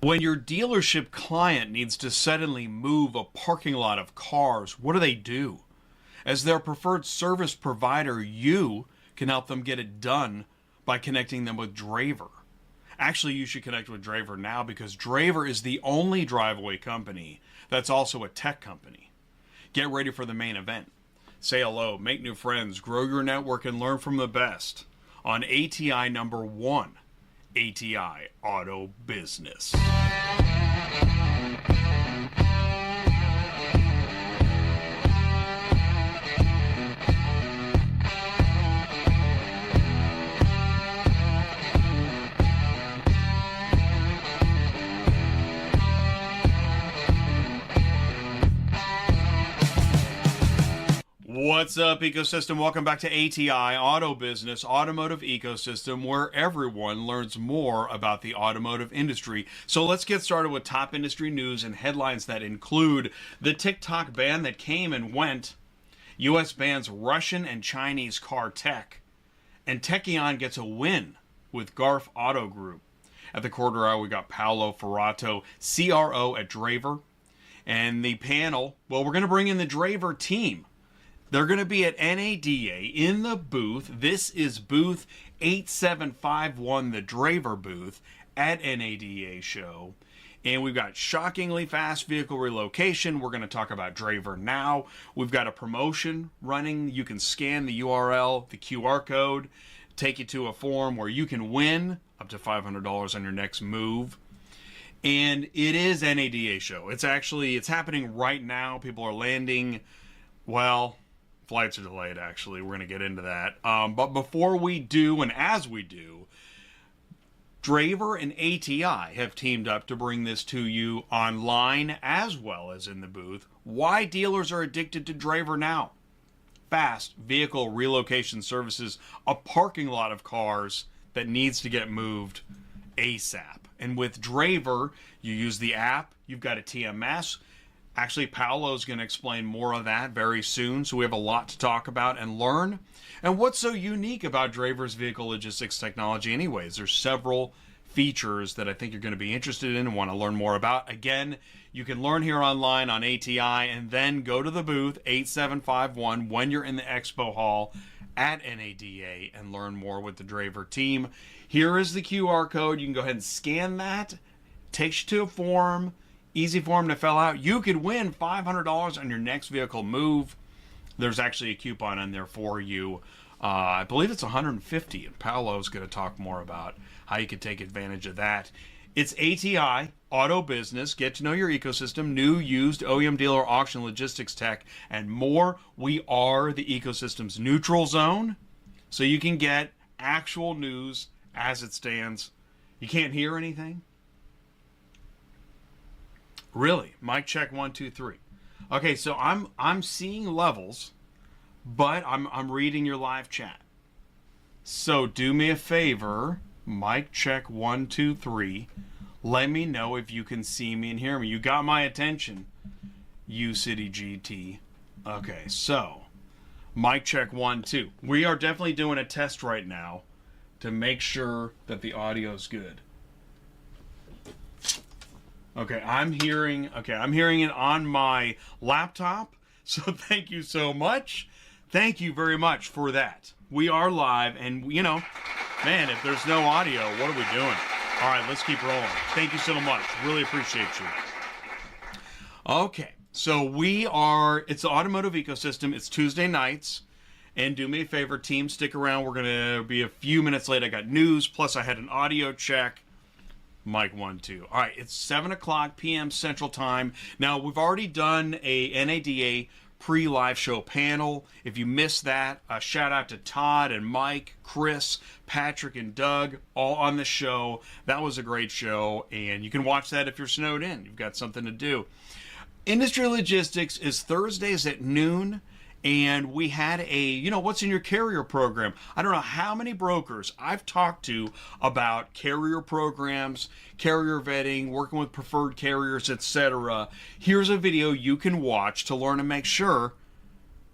When your dealership client needs to suddenly move a parking lot of cars, what do? As their preferred service provider, you can help them get it done by connecting them with Draiver. Actually, you should connect with Draiver Now because Draiver is the only drive-away company that's also a tech company. Get ready for the main event. Say hello, make new friends, grow your network, and learn from the best on ATI number 1, ATI Auto Business. What's up, ecosystem? Welcome back to ATI Auto Business, automotive ecosystem, where everyone learns more about the automotive industry. So let's get started with top industry news and headlines that include the TikTok ban that came and went, U.S. bans Russian and Chinese car tech, and Tekion gets a win with Garff Auto Group. At the quarter hour, we got Paulo, Ferrato, CRO at Draiver, and the panel, well, we're going to bring in the Draiver team. They're going to be at NADA in the booth. This is booth 8751, the Draiver booth at NADA show. And we've got shockingly fast vehicle relocation. We're going to talk about Draiver Now. We've got a promotion running. You can scan the URL, the QR code, take you to a form where you can win up to $500 on your next move. And it is NADA show. It's happening right now. People are landing. Well, flights are delayed, actually. We're going to get into that. But before we do, and as we do, Draiver and ATI have teamed up to bring this to you online as well as in the booth. Why dealers are addicted to Draiver Now. Fast vehicle relocation services, a parking lot of cars that needs to get moved ASAP. And with Draiver, you use the app, you've got a TMS. Actually, Paulo's going to explain more of that very soon, so we have a lot to talk about and learn. And what's so unique about Draiver's vehicle logistics technology anyways? There's several features that I think you're going to be interested in and want to learn more about. Again, you can learn here online on ATI and then go to the booth 8751 when you're in the expo hall at NADA and learn more with the Draiver team. Here is the QR code. You can go ahead and scan that. Takes you to a form. Easy form to fill out. You could win $500 on your next vehicle move. There's actually a coupon in there for you. I believe it's $150, and Paulo's going to talk more about how you can take advantage of that. It's ATI, Auto Business. Get to know your ecosystem, new, used, OEM dealer, auction, logistics tech, and more. We are the ecosystem's neutral zone, so you can get actual news as it stands. You can't hear anything? Really? Mic check 1, 2, 3. Okay, so I'm seeing levels, but I'm reading your live chat. So do me a favor, mic check 1, 2, 3. Let me know if you can see me and hear me. You got my attention, U City GT. Okay, so mic check 1, 2. We are definitely doing a test right now to make sure that the audio's good. Okay, I'm hearing it on my laptop. So thank you so much. Thank you very much for that. We are live, and man, if there's no audio, what are we doing? All right, let's keep rolling. Thank you so much. Really appreciate you. Okay, so it's the automotive ecosystem. It's Tuesday nights. And do me a favor, team, stick around. We're going to be a few minutes late. I got news, plus I had an audio check. Mic 1, 2. All right, it's 7 o'clock p.m. Central Time. Now, we've already done a NADA pre-live show panel. If you missed that, a shout out to Todd and Mike, Chris, Patrick, and Doug, all on the show. That was a great show, and you can watch that if you're snowed in. You've got something to do. Industry Logistics is Thursdays at noon. And we had what's in your carrier program? I don't know how many brokers I've talked to about carrier programs, carrier vetting, working with preferred carriers, etc. Here's a video you can watch to learn and make sure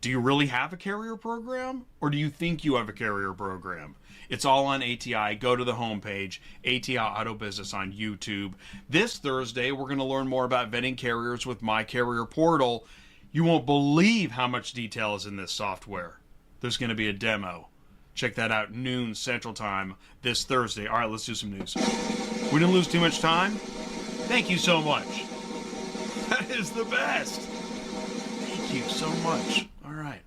Do you really have a carrier program, or do you think you have a carrier program? It's all on ATI. Go to the homepage, ATI Auto Business on YouTube. This Thursday, we're going to learn more about vetting carriers with My Carrier Portal. You won't believe how much detail is in this software. There's going to be a demo. Check that out, noon Central Time this Thursday. All right, let's do some news. We didn't lose too much time. Thank you so much. That is the best. Thank you so much. All right.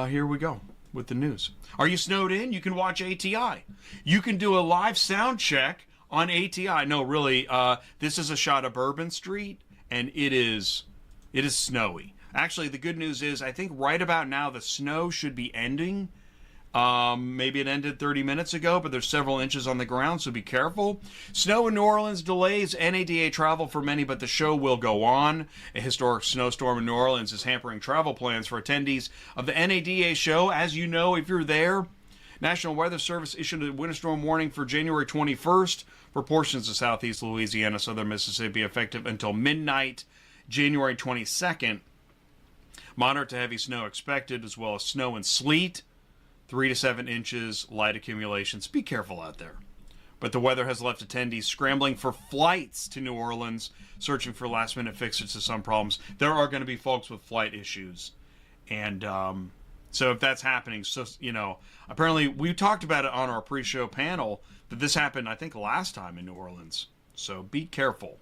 Here we go with the news. Are you snowed in? You can watch ATI. You can do a live sound check on ATI. No, really, this is a shot of Bourbon Street, and it is snowy. Actually, the good news is I think right about now the snow should be ending. Maybe it ended 30 minutes ago, but there's several inches on the ground, so be careful. Snow in New Orleans delays NADA travel for many, but the show will go on. A historic snowstorm in New Orleans is hampering travel plans for attendees of the NADA show. As you know, if you're there, National Weather Service issued a winter storm warning for January 21st for portions of southeast Louisiana, southern Mississippi, effective until midnight, January 22nd. Moderate to heavy snow expected, as well as snow and sleet. 3 to 7 inches, light accumulations. Be careful out there. But the weather has left attendees scrambling for flights to New Orleans, searching for last-minute fixes to some problems. There are going to be folks with flight issues. And so if that's happening, so apparently we talked about it on our pre-show panel, that this happened, I think, last time in New Orleans. So be careful.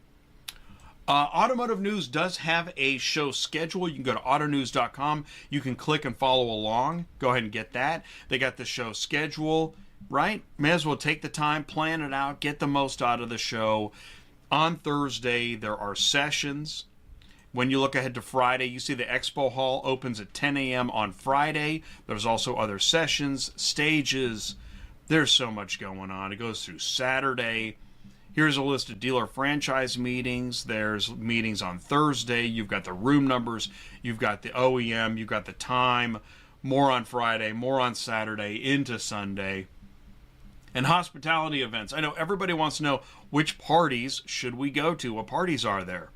Automotive News does have a show schedule. You can go to autonews.com. You can click and follow along. Go ahead and get that. They got the show schedule, right? May as well take the time, plan it out, get the most out of the show. On Thursday, there are sessions. When you look ahead to Friday, you see the Expo Hall opens at 10 a.m. on Friday. There's also other sessions, stages. There's so much going on. It goes through Saturday. Here's a list of dealer franchise meetings. There's meetings on Thursday. You've got the room numbers. You've got the OEM. You've got the time. More on Friday. More on Saturday into Sunday. And hospitality events. I know everybody wants to know which parties should we go to. What parties are there?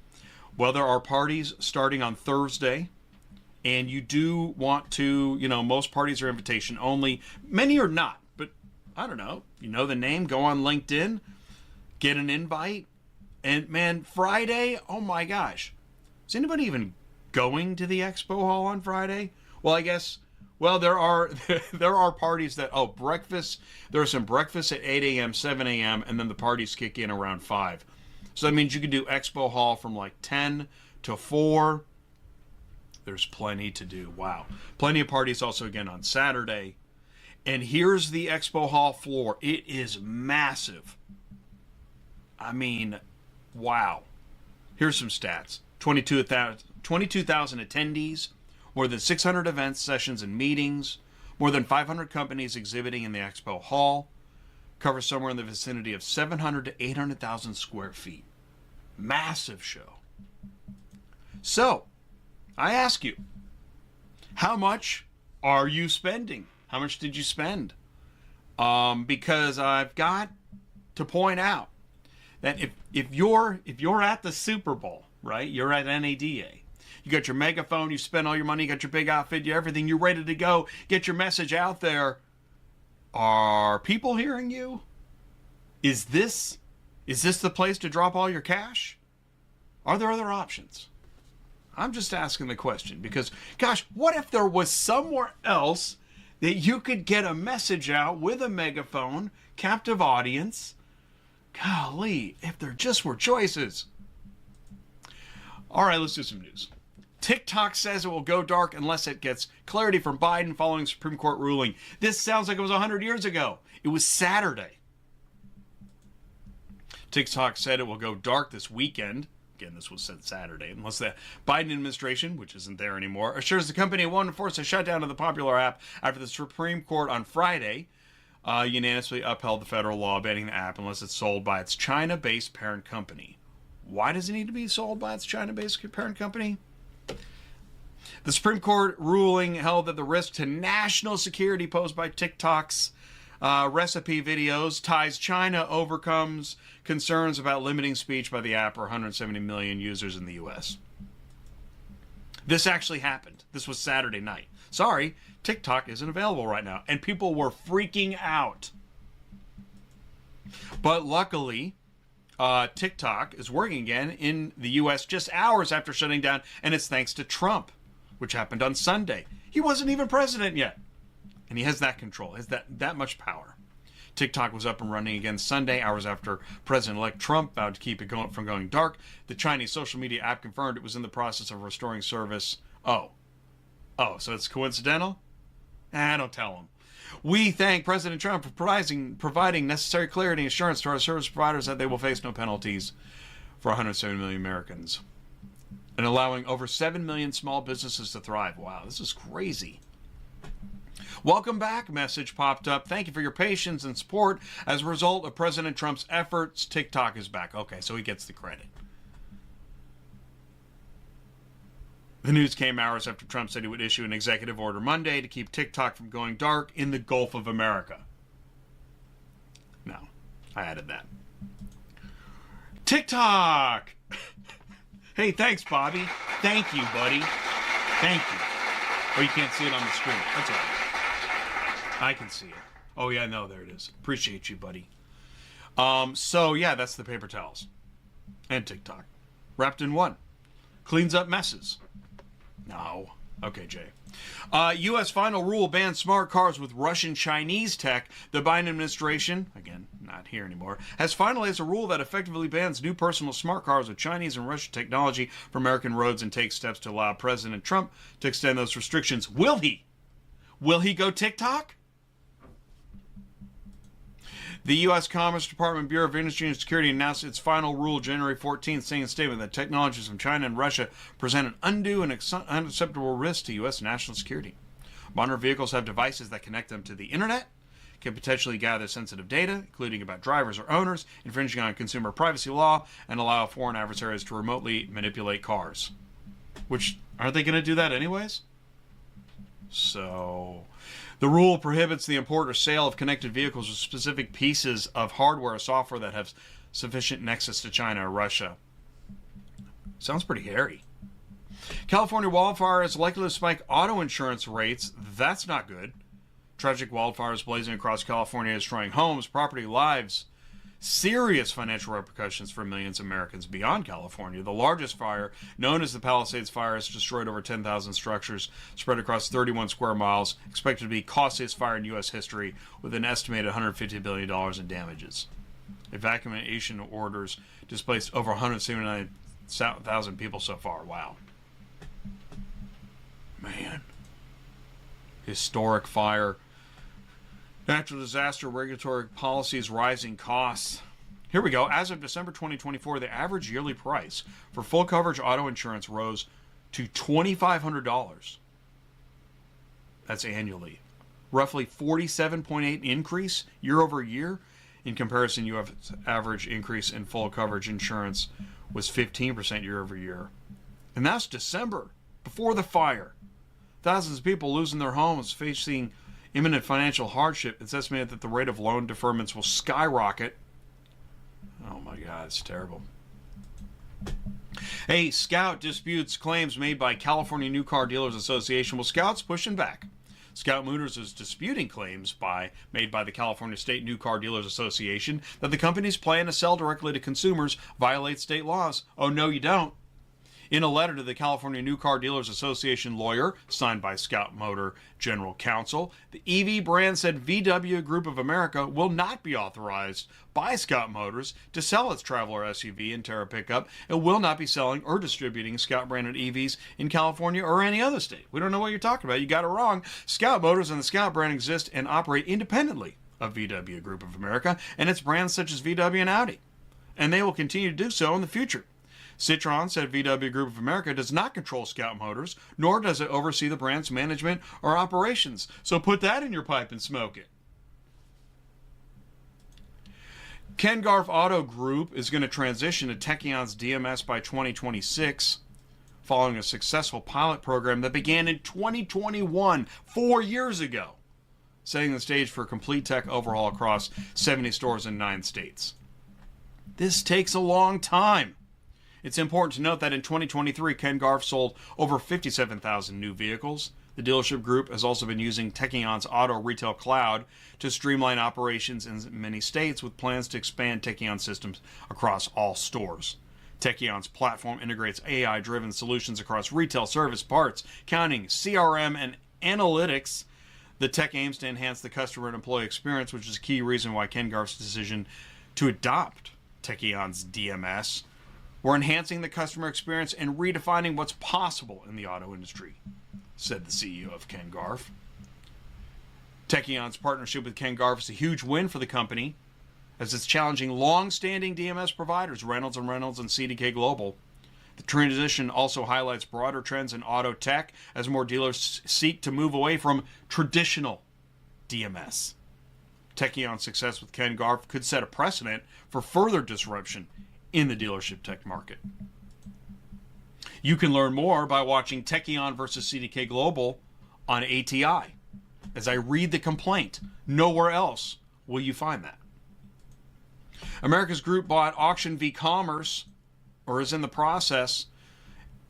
Well, there are parties starting on Thursday. And you do want to, most parties are invitation only. Many are not. But I don't know. You know the name. Go on LinkedIn. Get an invite. And man, Friday, oh my gosh. Is anybody even going to the Expo Hall on Friday? Well, I guess, there are parties that, breakfast. There are some breakfasts at 8 a.m., 7 a.m., and then the parties kick in around 5. So that means you can do Expo Hall from like 10 to 4. There's plenty to do. Wow. Plenty of parties also again on Saturday. And here's the Expo Hall floor. It is massive. I mean, wow. Here's some stats. 22,000 attendees, more than 600 events, sessions, and meetings, more than 500 companies exhibiting in the Expo Hall, covers somewhere in the vicinity of 700 to 800,000 square feet. Massive show. So, I ask you, how much are you spending? How much did you spend? Because I've got to point out that if you're at the Super Bowl, right? You're at NADA. You got your megaphone, you spend all your money, you got your big outfit, you everything, you're ready to go, get your message out there. Are people hearing you? Is this the place to drop all your cash? Are there other options? I'm just asking the question because, gosh, what if there was somewhere else that you could get a message out with a megaphone, captive audience? Golly, if there just were choices. All right, let's do some news. TikTok says it will go dark unless it gets clarity from Biden following Supreme Court ruling. This sounds like it was 100 years ago. It was Saturday. TikTok said it will go dark this weekend. Again, this was said Saturday. Unless the Biden administration, which isn't there anymore, assures the company it won't enforce a shutdown of the popular app after the Supreme Court on Friday unanimously upheld the federal law banning the app unless it's sold by its China-based parent company. Why does it need to be sold by its China-based parent company? The Supreme Court ruling held that the risk to national security posed by TikTok's recipe videos ties China overcomes concerns about limiting speech by the app or 170 million users in the U.S. This actually happened. This was Saturday night. Sorry, TikTok isn't available right now. And people were freaking out. But luckily, TikTok is working again in the U.S. just hours after shutting down, and it's thanks to Trump, which happened on Sunday. He wasn't even president yet, and he has that control, has that much power. TikTok was up and running again Sunday, hours after President-elect Trump vowed to keep it from going dark. The Chinese social media app confirmed it was in the process of restoring service. Oh, so it's coincidental? Don't tell him. We thank President Trump for providing necessary clarity and assurance to our service providers that they will face no penalties for 170 million Americans and allowing over 7 million small businesses to thrive. Wow, this is crazy. Welcome back message popped up. Thank you for your patience and support. As a result of President Trump's efforts, TikTok is back. Okay, so he gets the credit. The news came hours after Trump said he would issue an executive order Monday to keep TikTok from going dark in the Gulf of America. No, I added that. TikTok! Hey, thanks, Bobby. Thank you, buddy. Thank you. Oh, you can't see it on the screen. That's all right. I can see it. Oh, yeah, no, there it is. Appreciate you, buddy. So, yeah, that's the paper towels. And TikTok. Wrapped in one. Cleans up messes. No. Okay, Jay. U.S. final rule bans smart cars with Russian-Chinese tech. The Biden administration, again, not here anymore, has finalized a rule that effectively bans new personal smart cars with Chinese and Russian technology from American roads and takes steps to allow President Trump to extend those restrictions. Will he? Will he go TikTok? The U.S. Commerce Department Bureau of Industry and Security announced its final rule January 14th, saying in a statement that technologies from China and Russia present an undue and unacceptable risk to U.S. national security. Modern vehicles have devices that connect them to the internet, can potentially gather sensitive data, including about drivers or owners, infringing on consumer privacy law, and allow foreign adversaries to remotely manipulate cars. Which, aren't they going to do that anyways? So, the rule prohibits the import or sale of connected vehicles with specific pieces of hardware or software that have sufficient nexus to China or Russia. Sounds pretty hairy. California wildfire is likely to spike auto insurance rates. That's not good. Tragic wildfires blazing across California, destroying homes, property, lives. Serious financial repercussions for millions of Americans beyond California. The largest fire, known as the Palisades Fire, has destroyed over 10,000 structures spread across 31 square miles, expected to be costliest fire in U.S. history, with an estimated $150 billion in damages. Evacuation orders displaced over 179,000 people so far. Wow. Man. Historic fire. Natural disaster regulatory policies, rising costs. Here we go. As of December 2024, the average yearly price for full coverage auto insurance rose to $2,500. That's annually. Roughly 47.8 increase year over year. In comparison, U.S. average increase in full coverage insurance was 15% year over year. And that's December, before the fire. Thousands of people losing their homes, facing imminent financial hardship. It's estimated that the rate of loan deferments will skyrocket. Oh my God, it's terrible. Hey, Scout disputes claims made by California New Car Dealers Association. Well, Scout's pushing back. Scout Motors is disputing claims made by the California State New Car Dealers Association that the company's plan to sell directly to consumers violates state laws. Oh, no, you don't. In a letter to the California New Car Dealers Association lawyer, signed by Scout Motor General Counsel, the EV brand said VW Group of America will not be authorized by Scout Motors to sell its Traveler SUV and Terra pickup and will not be selling or distributing Scout-branded EVs in California or any other state. We don't know what you're talking about. You got it wrong. Scout Motors and the Scout brand exist and operate independently of VW Group of America and its brands such as VW and Audi. And they will continue to do so in the future. Citron said VW Group of America does not control Scout Motors, nor does it oversee the brand's management or operations. So put that in your pipe and smoke it. Garff Auto Group is going to transition to Tekion's DMS by 2026, following a successful pilot program that began in 2021, 4 years ago, setting the stage for a complete tech overhaul across 70 stores in 9 states. This takes a long time. It's important to note that in 2023, Ken Garff sold over 57,000 new vehicles. The dealership group has also been using Tekion's Auto Retail Cloud to streamline operations in many states, with plans to expand Tekion systems across all stores. Tekion's platform integrates AI-driven solutions across retail, service, parts, accounting, CRM, and analytics. The tech aims to enhance the customer and employee experience, which is a key reason why Ken Garff's decision to adopt Tekion's DMS. We're enhancing the customer experience and redefining what's possible in the auto industry, said the CEO of Ken Garff. Tekion's partnership with Ken Garff is a huge win for the company, as it's challenging long-standing DMS providers, Reynolds and CDK Global. The transition also highlights broader trends in auto tech as more dealers seek to move away from traditional DMS. Tekion's success with Ken Garff could set a precedent for further disruption in the dealership tech market. You can learn more by watching Tekion versus CDK Global on ATI. As I read the complaint, nowhere else will you find that. America's Group bought AuctionVCommerce, or is in the process.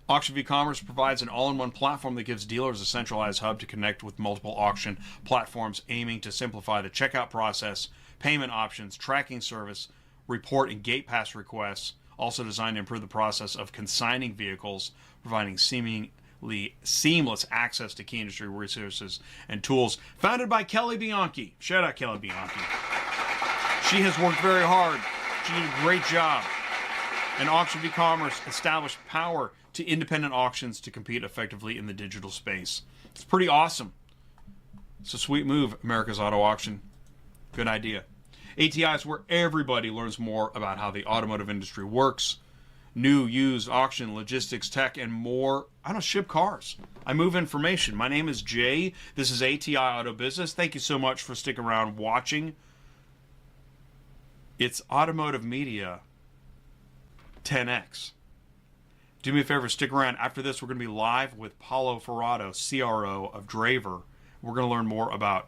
AuctionVCommerce provides an all-in-one platform that gives dealers a centralized hub to connect with multiple auction platforms, aiming to simplify the checkout process, payment options, tracking service, report and gate pass requests. Also designed to improve the process of consigning vehicles, providing seemingly seamless access to key industry resources and tools. Founded by Kelly Bianchi. Shout out Kelly Bianchi. She has worked very hard. She did a great job. And AuctionVCommerce established power to independent auctions to compete effectively in the digital space. It's pretty awesome. It's a sweet move, America's Auto Auction. Good idea. ATI is where everybody learns more about how the automotive industry works. New, used, auction, logistics, tech, and more. I don't ship cars. I move information. My name is Jay. This is ATI Auto Business. Thank you so much for sticking around watching. It's Automotive Media 10X. Do me a favor, stick around. After this, we're going to be live with Paulo Ferrato, CRO of Draiver. We're going to learn more about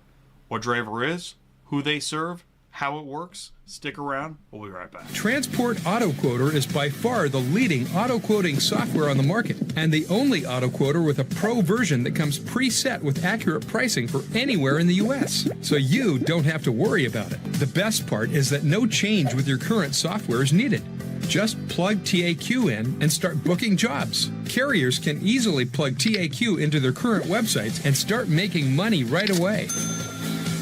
what Draiver is, who they serve, how it works. Stick around. We'll be right back. Transport Auto Quoter is by far the leading auto quoting software on the market, and the only auto quoter with a pro version that comes preset with accurate pricing for anywhere in the U.S. So you don't have to worry about it. The best part is that no change with your current software is needed. Just plug TAQ in and start booking jobs. Carriers can easily plug TAQ into their current websites and start making money right away.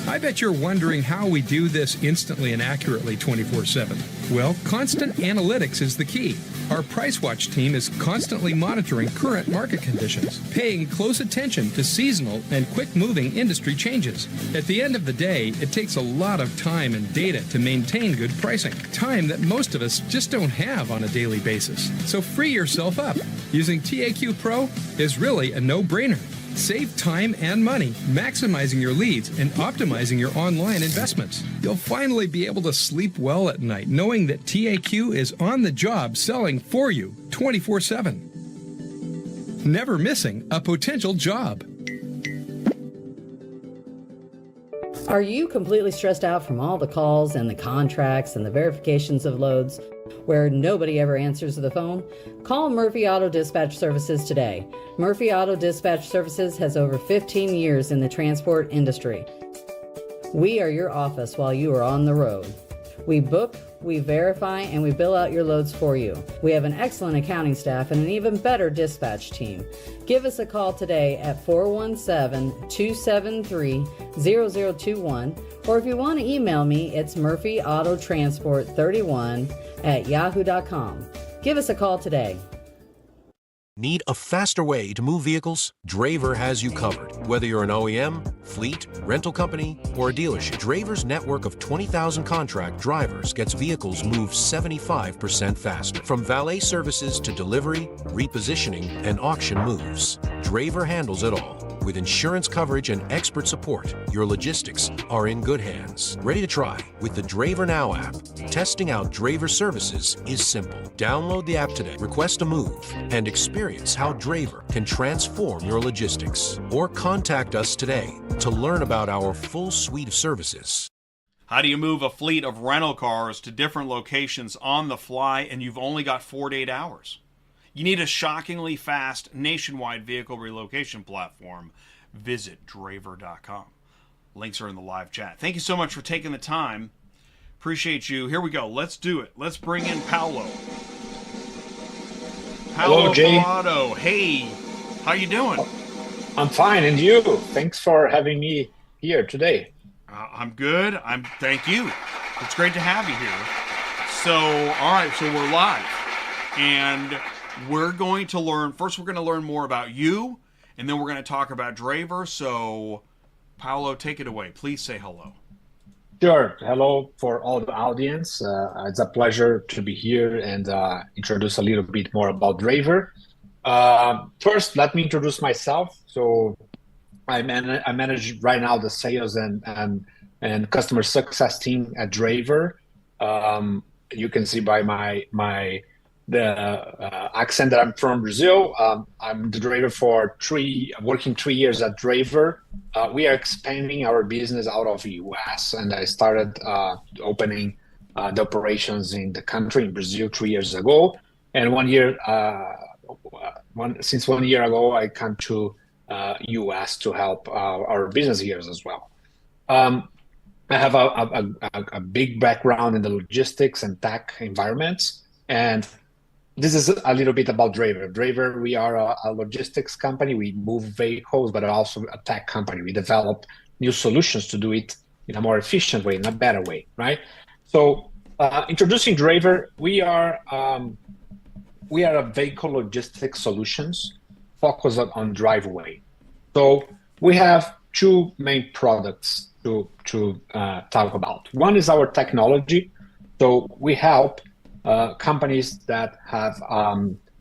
I bet you're wondering how we do this instantly and accurately 24/7. Well, constant analytics is the key. Our PriceWatch team is constantly monitoring current market conditions, paying close attention to seasonal and quick-moving industry changes. At the end of the day, it takes a lot of time and data to maintain good pricing, time that most of us just don't have on a daily basis. So free yourself up. Using TAQ Pro is really a no-brainer. Save time and money, maximizing your leads and optimizing your online investments. You'll finally be able to sleep well at night knowing that TAQ is on the job selling for you 24/7. Never missing a potential job. Are you completely stressed out from all the calls and the contracts and the verifications of loads where nobody ever answers the phone? Call Murphy Auto Dispatch Services today. Murphy Auto Dispatch Services has over 15 years in the transport industry. We are your office while you are on the road. We book, we verify, and we bill out your loads for you. We have an excellent accounting staff and an even better dispatch team. Give us a call today at 417-273-0021, or if you want to email me, it's murphyautotransport31@yahoo.com. Give us a call today. Need a faster way to move vehicles? Draiver has you covered. Whether you're an OEM, fleet, rental company, or a dealership, Draiver's network of 20,000 contract drivers gets vehicles moved 75% faster. From valet services to delivery, repositioning, and auction moves, Draiver handles it all. With insurance coverage and expert support, your logistics are in good hands. Ready to try with the Draiver Now app. Testing out Draiver services is simple. Download the app today, request a move, and experience how Draiver can transform your logistics. Or contact us today to learn about our full suite of services. How do you move a fleet of rental cars to different locations on the fly and you've only got 4 to 8 hours? You need a shockingly fast nationwide vehicle relocation platform. Visit Draiver.com. Links are in the live chat. Thank you so much for taking the time. Appreciate you. Here we go. Let's do it. Let's bring in Paulo. Hello, Jay. Ferrato. Hey, how you doing? I'm fine, and you? Thanks for having me here today. I'm good. Thank you. It's great to have you here. So, all right, so we're live. And we're going to learn, first we're going to learn more about you, and then we're going to talk about Draiver. So, Paulo, take it away. Please say hello. Sure. Hello for all the audience. It's a pleasure to be here and introduce a little bit more about Draiver. First, let me introduce myself. So I manage right now the sales and customer success team at Draiver. You can see by the accent that I'm from Brazil. I'm the Draiver for working 3 years at Draiver. We are expanding our business out of the US, and I started opening the operations in the country in Brazil 3 years ago. And since 1 year ago, I come to US to help our business here as well. I have a big background in the logistics and tech environments, and this is a little bit about Draiver. Draiver, we are a logistics company. We move vehicles, but also a tech company. We develop new solutions to do it in a more efficient way, in a better way, right? So, introducing Draiver, we are a vehicle logistics solutions focused on driveway. So we have two main products to talk about. One is our technology. So we help companies that have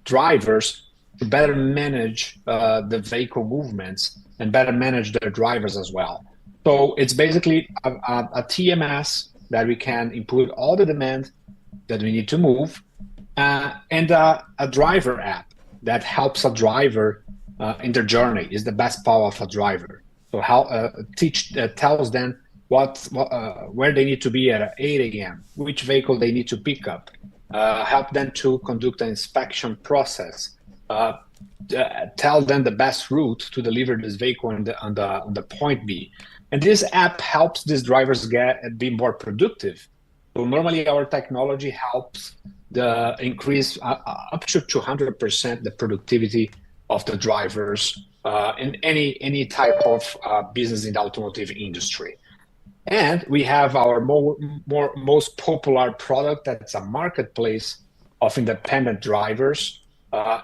drivers to better manage the vehicle movements and better manage their drivers as well. So it's basically a TMS that we can input all the demand that we need to move, and a driver app that helps a driver in their journey, is the best part of a driver. So tells them where they need to be at 8 a.m., which vehicle they need to pick up, help them to conduct an inspection process, tell them the best route to deliver this vehicle on the point B. And this app helps these drivers be more productive. So normally our technology helps increase up to 200% the productivity of the drivers in any type of business in the automotive industry. And we have our most popular product that's a marketplace of independent drivers.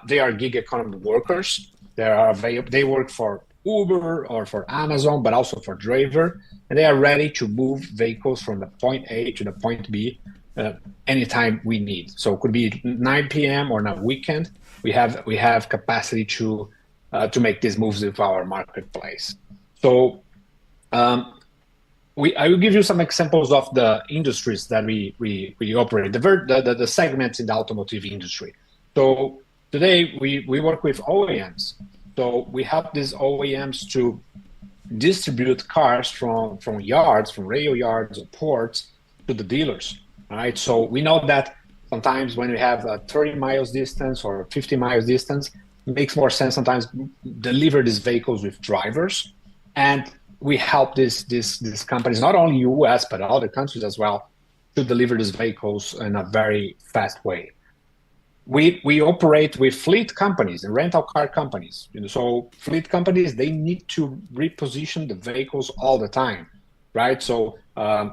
They are gig economy workers. They work for Uber or for Amazon, but also for Draiver, and they are ready to move vehicles from the point A to the point B anytime we need. So it could be 9 p.m. or on a weekend. We have capacity to make these moves with our marketplace. So I will give you some examples of the industries that we operate, the segments in the automotive industry. So today we work with OEMs. So we help these OEMs to distribute cars from yards, from rail yards or ports to the dealers. All right. So we know that sometimes when we have a 30 miles distance or 50 miles distance, it makes more sense sometimes deliver these vehicles with drivers. And we help these companies, not only US, but other countries as well, to deliver these vehicles in a very fast way. We operate with fleet companies and rental car companies. So fleet companies, they need to reposition the vehicles all the time, right? So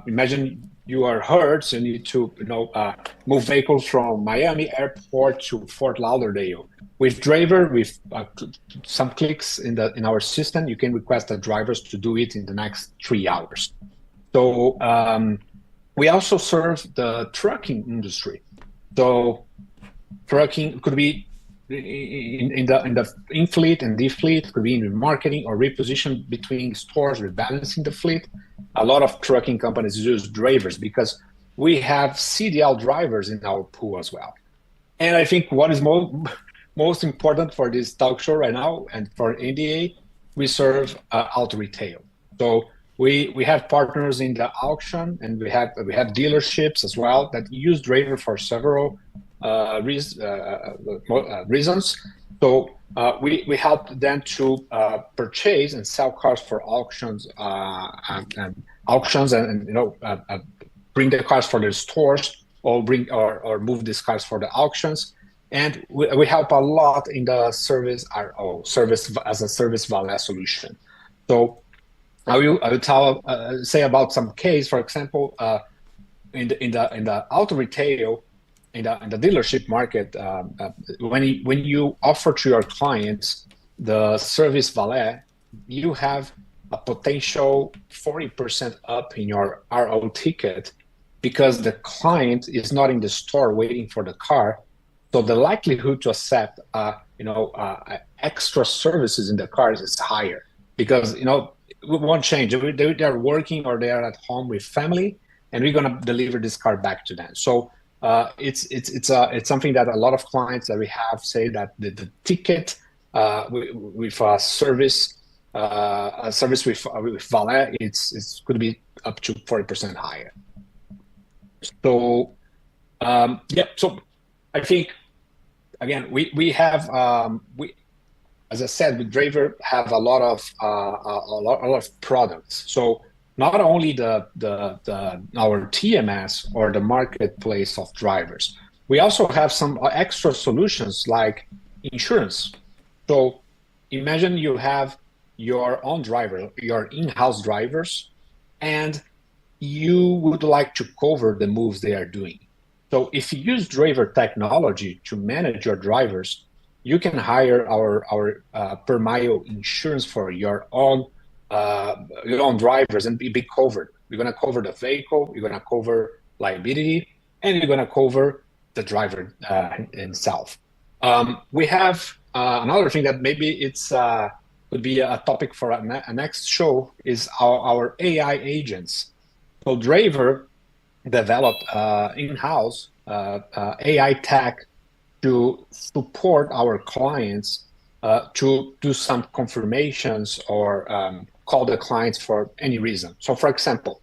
imagine you are Hertz, you need to move vehicles from Miami Airport to Fort Lauderdale. With Draiver, with some clicks in our system, you can request the drivers to do it in the next 3 hours. So we also serve the trucking industry. So trucking could be in fleet and defleet, could be in marketing or reposition between stores, rebalancing the fleet. A lot of trucking companies use Draivers because we have CDL drivers in our pool as well. And I think what is most important for this talk show right now and for NDA, we serve auto retail. So We have partners in the auction, and we have dealerships as well that use Draiver for several reasons. So we help them to purchase and sell cars for auctions, and bring the cars for their stores, or move these cars for the auctions. And we help a lot in the service as a service valet solution. So I will say about some case. For example, in the auto retail, in the dealership market, when you offer to your clients the service valet, you have a potential 40% up in your RO ticket, because the client is not in the store waiting for the car. So the likelihood to accept extra services in the cars is higher, because it won't change. They're working or they are at home with family, and we're gonna deliver this car back to them. So it's something that a lot of clients that we have say that the ticket with a service with valet, it's going to be up to 40% higher. So so I think, again, we have as I said, with Draiver have a lot of products. So not only our TMS or the marketplace of drivers, we also have some extra solutions like insurance. So imagine you have your own driver, your in-house drivers, and you would like to cover the moves they are doing. So if you use Draiver technology to manage your drivers, you can hire our per mile insurance for your own drivers and be covered. We're going to cover the vehicle, you're going to cover liability, and you're going to cover the driver himself. We have another thing that maybe would be a topic for a next show is our AI agents. So Draiver developed in-house AI tech to support our clients to do some confirmations or call the clients for any reason. So for example,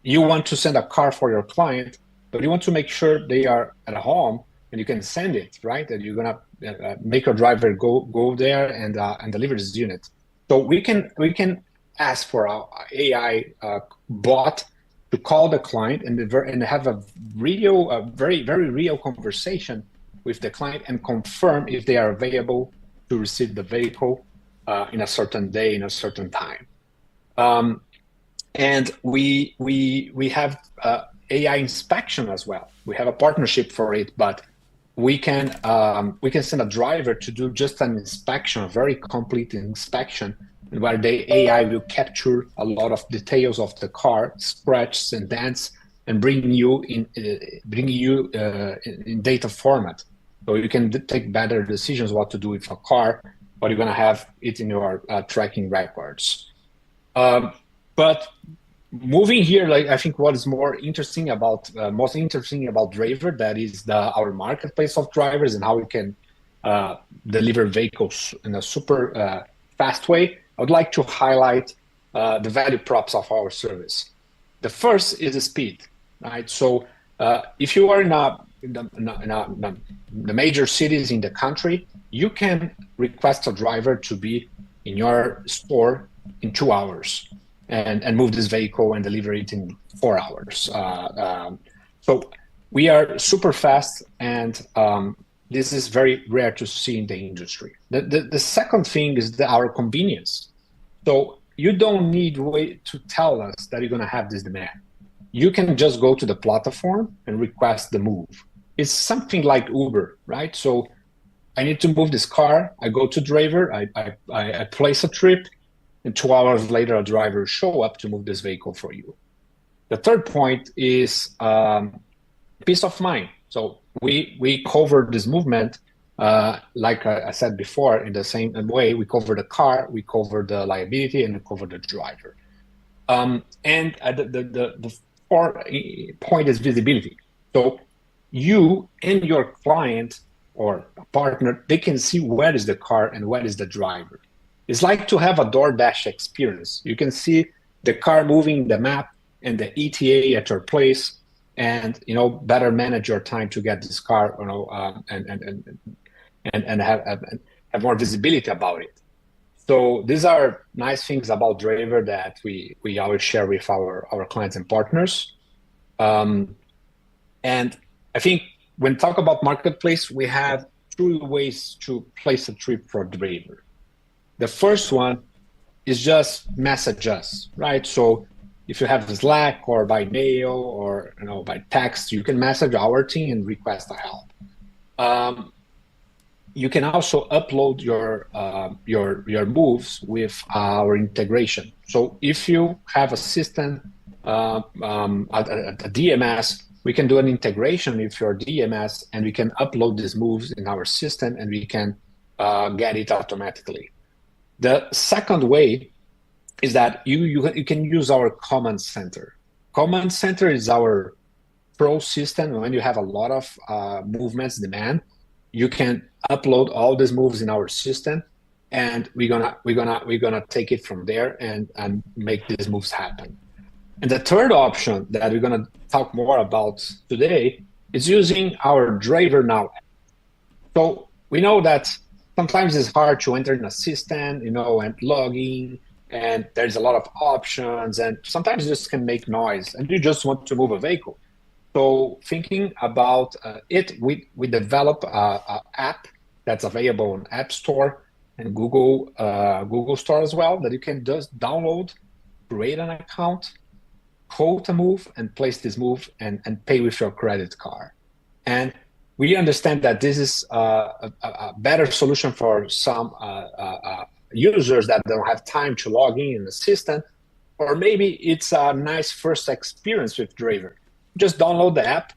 you want to send a car for your client, but you want to make sure they are at home and you can send it, right? And you're gonna make your driver go there and deliver this unit. So we can ask for our AI bot to call the client and have a very, very real conversation with the client and confirm if they are available to receive the vehicle in a certain day, in a certain time. And we have AI inspection as well. We have a partnership for it, but we can send a driver to do just an inspection, a very complete inspection, where the AI will capture a lot of details of the car, scratches and dents, and bring you in data format. So you can take better decisions what to do with a car, but you're gonna have it in your tracking records. But moving here, like I think what is most interesting about Draiver, that is our marketplace of drivers and how we can deliver vehicles in a super fast way. I would like to highlight the value props of our service. The first is the speed, right? So if you are in the major cities in the country, you can request a driver to be in your store in 2 hours and move this vehicle and deliver it in 4 hours. So we are super fast, and this is very rare to see in the industry. The second thing is our convenience. So you don't need to tell us that you're going to have this demand. You can just go to the platform and request the move. It's something like Uber, right? So I need to move this car. I go to Draiver, I place a trip, and 2 hours later, a driver show up to move this vehicle for you. The third point is peace of mind. So we cover this movement, like I said before, in the same way. We cover the car, we cover the liability, and we cover the driver. And the fourth point is visibility. So you and your client or partner, they can see where is the car and where is the driver. It's like to have a DoorDash experience. You can see the car moving, the map, and the ETA at your place, and better manage your time to get this car, and have more visibility about it. So these are nice things about Draiver that we always share with our clients and partners. And I think when talk about marketplace, we have two ways to place a trip for Draiver. The first one is just message us, right? So if you have Slack or by mail or by text, you can message our team and request a help. You can also upload your moves with our integration. So if you have a system, a DMS, we can do an integration with your DMS, and we can upload these moves in our system, and we can get it automatically. The second way is that you can use our command center. Command center is our pro system. When you have a lot of movements demand, you can upload all these moves in our system, and we're gonna take it from there and make these moves happen. And the third option that we're gonna talk more about today is using our Draiver Now app. So we know that sometimes it's hard to enter in a system, and log in, and there's a lot of options, and sometimes this can make noise, and you just want to move a vehicle. So thinking about it, we develop an app that's available on App Store and Google Store as well, that you can just download, create an account, quote a move, and place this move and pay with your credit card. And we understand that this is a better solution for some users that don't have time to log in the system, or maybe it's a nice first experience with Draiver. Just download the app,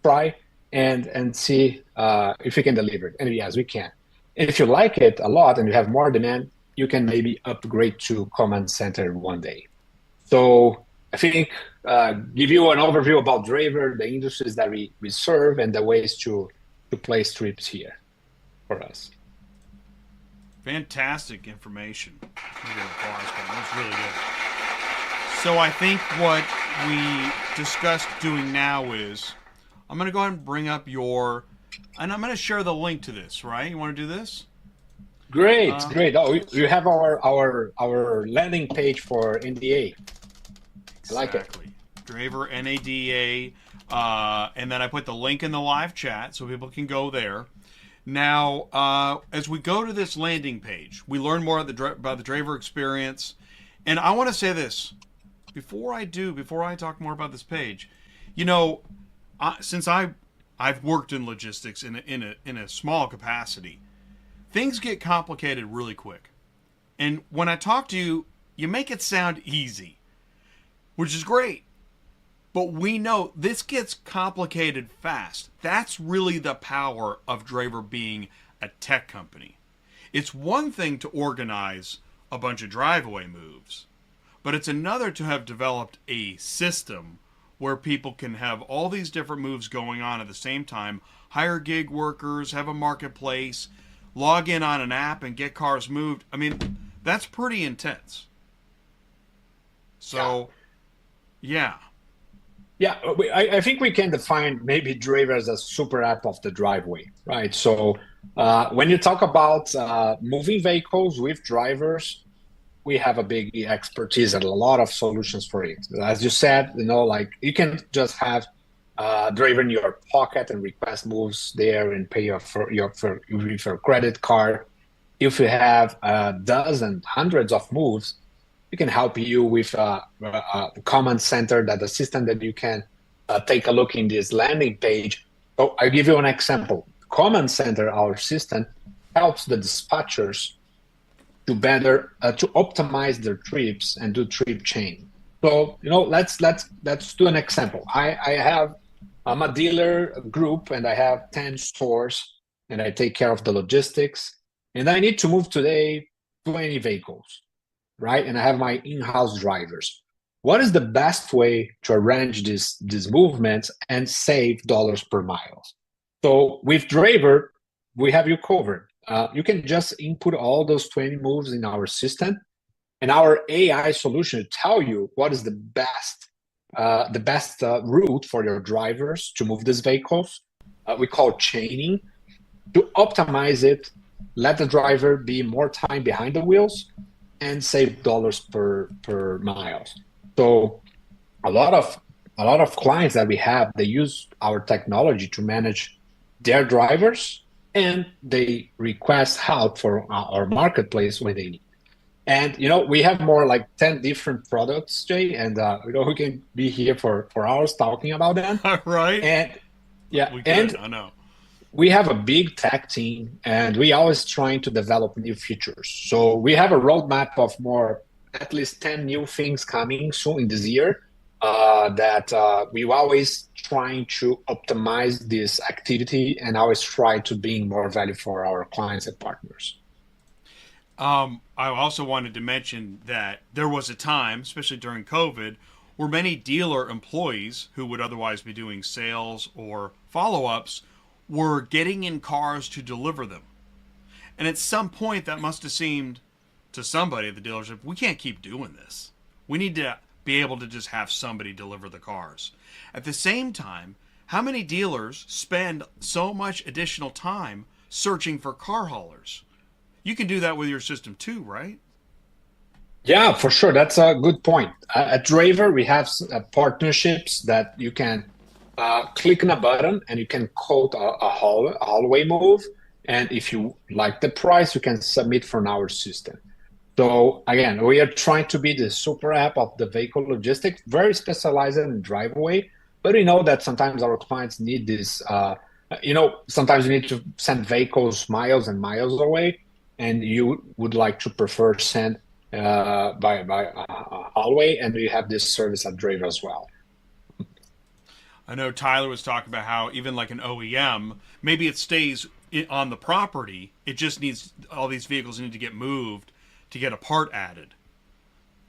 try, and see if we can deliver it. And yes, we can. And if you like it a lot and you have more demand, you can maybe upgrade to Command Center one day. So I think give you an overview about Draiver, the industries that we serve, and the ways to place trips here for us. Fantastic information. That's really good. So I think what we discussed doing now is I'm going to go ahead and bring up and I'm going to share the link to this, right? You want to do this? Great. Oh, you have our landing page for NDA. Exactly. I like it. Draiver NADA, and then I put the link in the live chat so people can go there. Now, as we go to this landing page, we learn more about the Draiver experience, and I want to say this before I talk more about this page. Since I've worked in logistics in a small capacity, things get complicated really quick. And when I talk to you, you make it sound easy, which is great. But we know this gets complicated fast. That's really the power of Draiver being a tech company. It's one thing to organize a bunch of driveway moves, but it's another to have developed a system where people can have all these different moves going on at the same time, hire gig workers, have a marketplace, log in on an app and get cars moved. I mean, that's pretty intense. So, yeah. Yeah, I think we can define maybe Draiver as a super app of the driveway, right? So when you talk about moving vehicles with drivers, we have a big expertise and a lot of solutions for it. As you said, like you can just have Draiver in your pocket and request moves there and pay with your credit card. If you have dozens, hundreds of moves, we can help you with a command center, that the system that you can take a look in this landing page. So I'll give you an example. Command center, our system, helps the dispatchers to better to optimize their trips and do trip chain. So let's do an example. I'm a dealer group and I have 10 stores and I take care of the logistics, and I need to move today 20 vehicles. Right? And I have my in-house drivers. What is the best way to arrange these movements and save dollars per mile? So with Draiver, we have you covered. You can just input all those 20 moves in our system, and our AI solution tell you what is the best route for your drivers to move these vehicles. We call chaining, to optimize it, let the driver be more time behind the wheels, and save dollars per mile. So a lot of clients that we have, they use our technology to manage their drivers, and they request help for our marketplace when they need. And we have more like 10 different products, Jay, and we can be here for hours talking about them. Right? And yeah, we could, I know. We have a big tech team, and we always trying to develop new features. So we have a roadmap of at least 10 new things coming soon in this year, that we always trying to optimize this activity and always try to bring more value for our clients and partners. I also wanted to mention that there was a time, especially during COVID, where many dealer employees who would otherwise be doing sales or follow-ups were getting in cars to deliver them. And at some point that must have seemed to somebody at the dealership, we can't keep doing this. We need to be able to just have somebody deliver the cars. At the same time, how many dealers spend so much additional time searching for car haulers? You can do that with your system too, right? Yeah, for sure. That's a good point. At Draiver, we have partnerships that you can click on a button and you can quote a hallway move. And if you like the price, you can submit from our system. So again, we are trying to be the super app of the vehicle logistics, very specialized in driveway. But we know that sometimes our clients need this, sometimes you need to send vehicles miles and miles away, and you would like to prefer send by hallway, and we have this service at Draiver as well. I know Tyler was talking about how even like an OEM, maybe it stays on the property. It just needs, all these vehicles need to get moved to get a part added.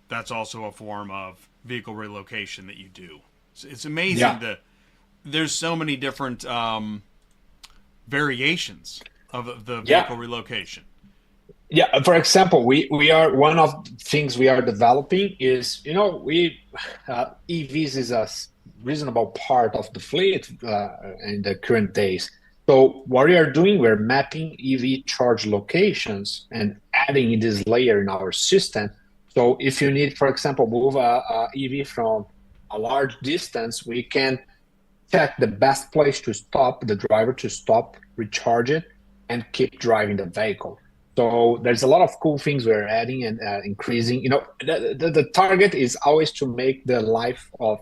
That's also a form of vehicle relocation that you do. It's amazing that there's so many different variations of the vehicle relocation. Yeah, for example, we are, one of the things we are developing is, EVs is a reasonable part of the fleet in the current days. So what we are doing, we're mapping EV charge locations and adding this layer in our system. So if you need, for example, move a EV from a large distance, we can check the best place to stop, the driver to stop, recharge it, and keep driving the vehicle. So there's a lot of cool things we're adding and increasing. The target is always to make the life of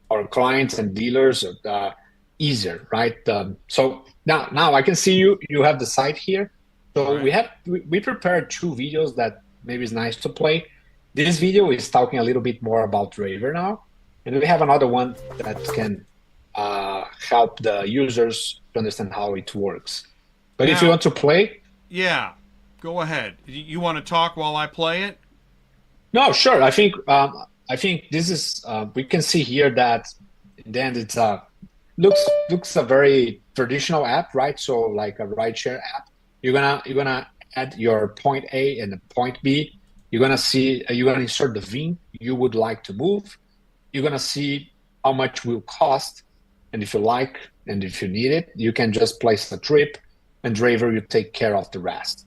our clients and dealers easier, right? So now I can see you have the site here. So we prepared 2 videos that maybe is nice to play. This video is talking a little bit more about Draiver Now, and we have another one that can help the users to understand how it works. But if you want to play, go ahead. You want to talk while I play it? No, sure. I think this is we can see here that then it's looks a very traditional app, right? So like a rideshare app. You're gonna add your point A and the point B. You're gonna insert the VIN you would like to move. You're gonna see how much will cost, and if you like and if you need it, you can just place the trip, and Draiver will take care of the rest.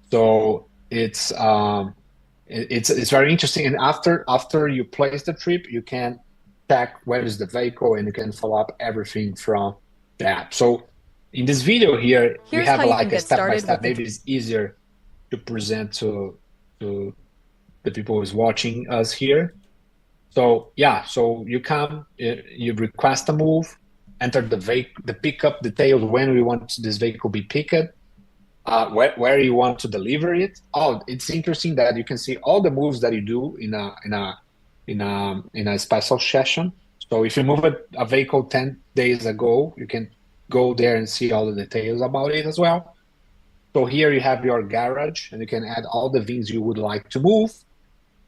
So it's very interesting. And after you place the trip, you can check where is the vehicle, and you can follow up everything from the app. So in this video here, we have like a step-by-step. Maybe it's easier to present to the people who's watching us here. So so you come, you request a move, enter the pickup details, when we want this vehicle be picked, where you want to deliver it. Oh, it's interesting that you can see all the moves that you do in a special session. So if you move a vehicle 10 days ago, you can go there and see all the details about it as well. So here you have your garage, and you can add all the VINs you would like to move.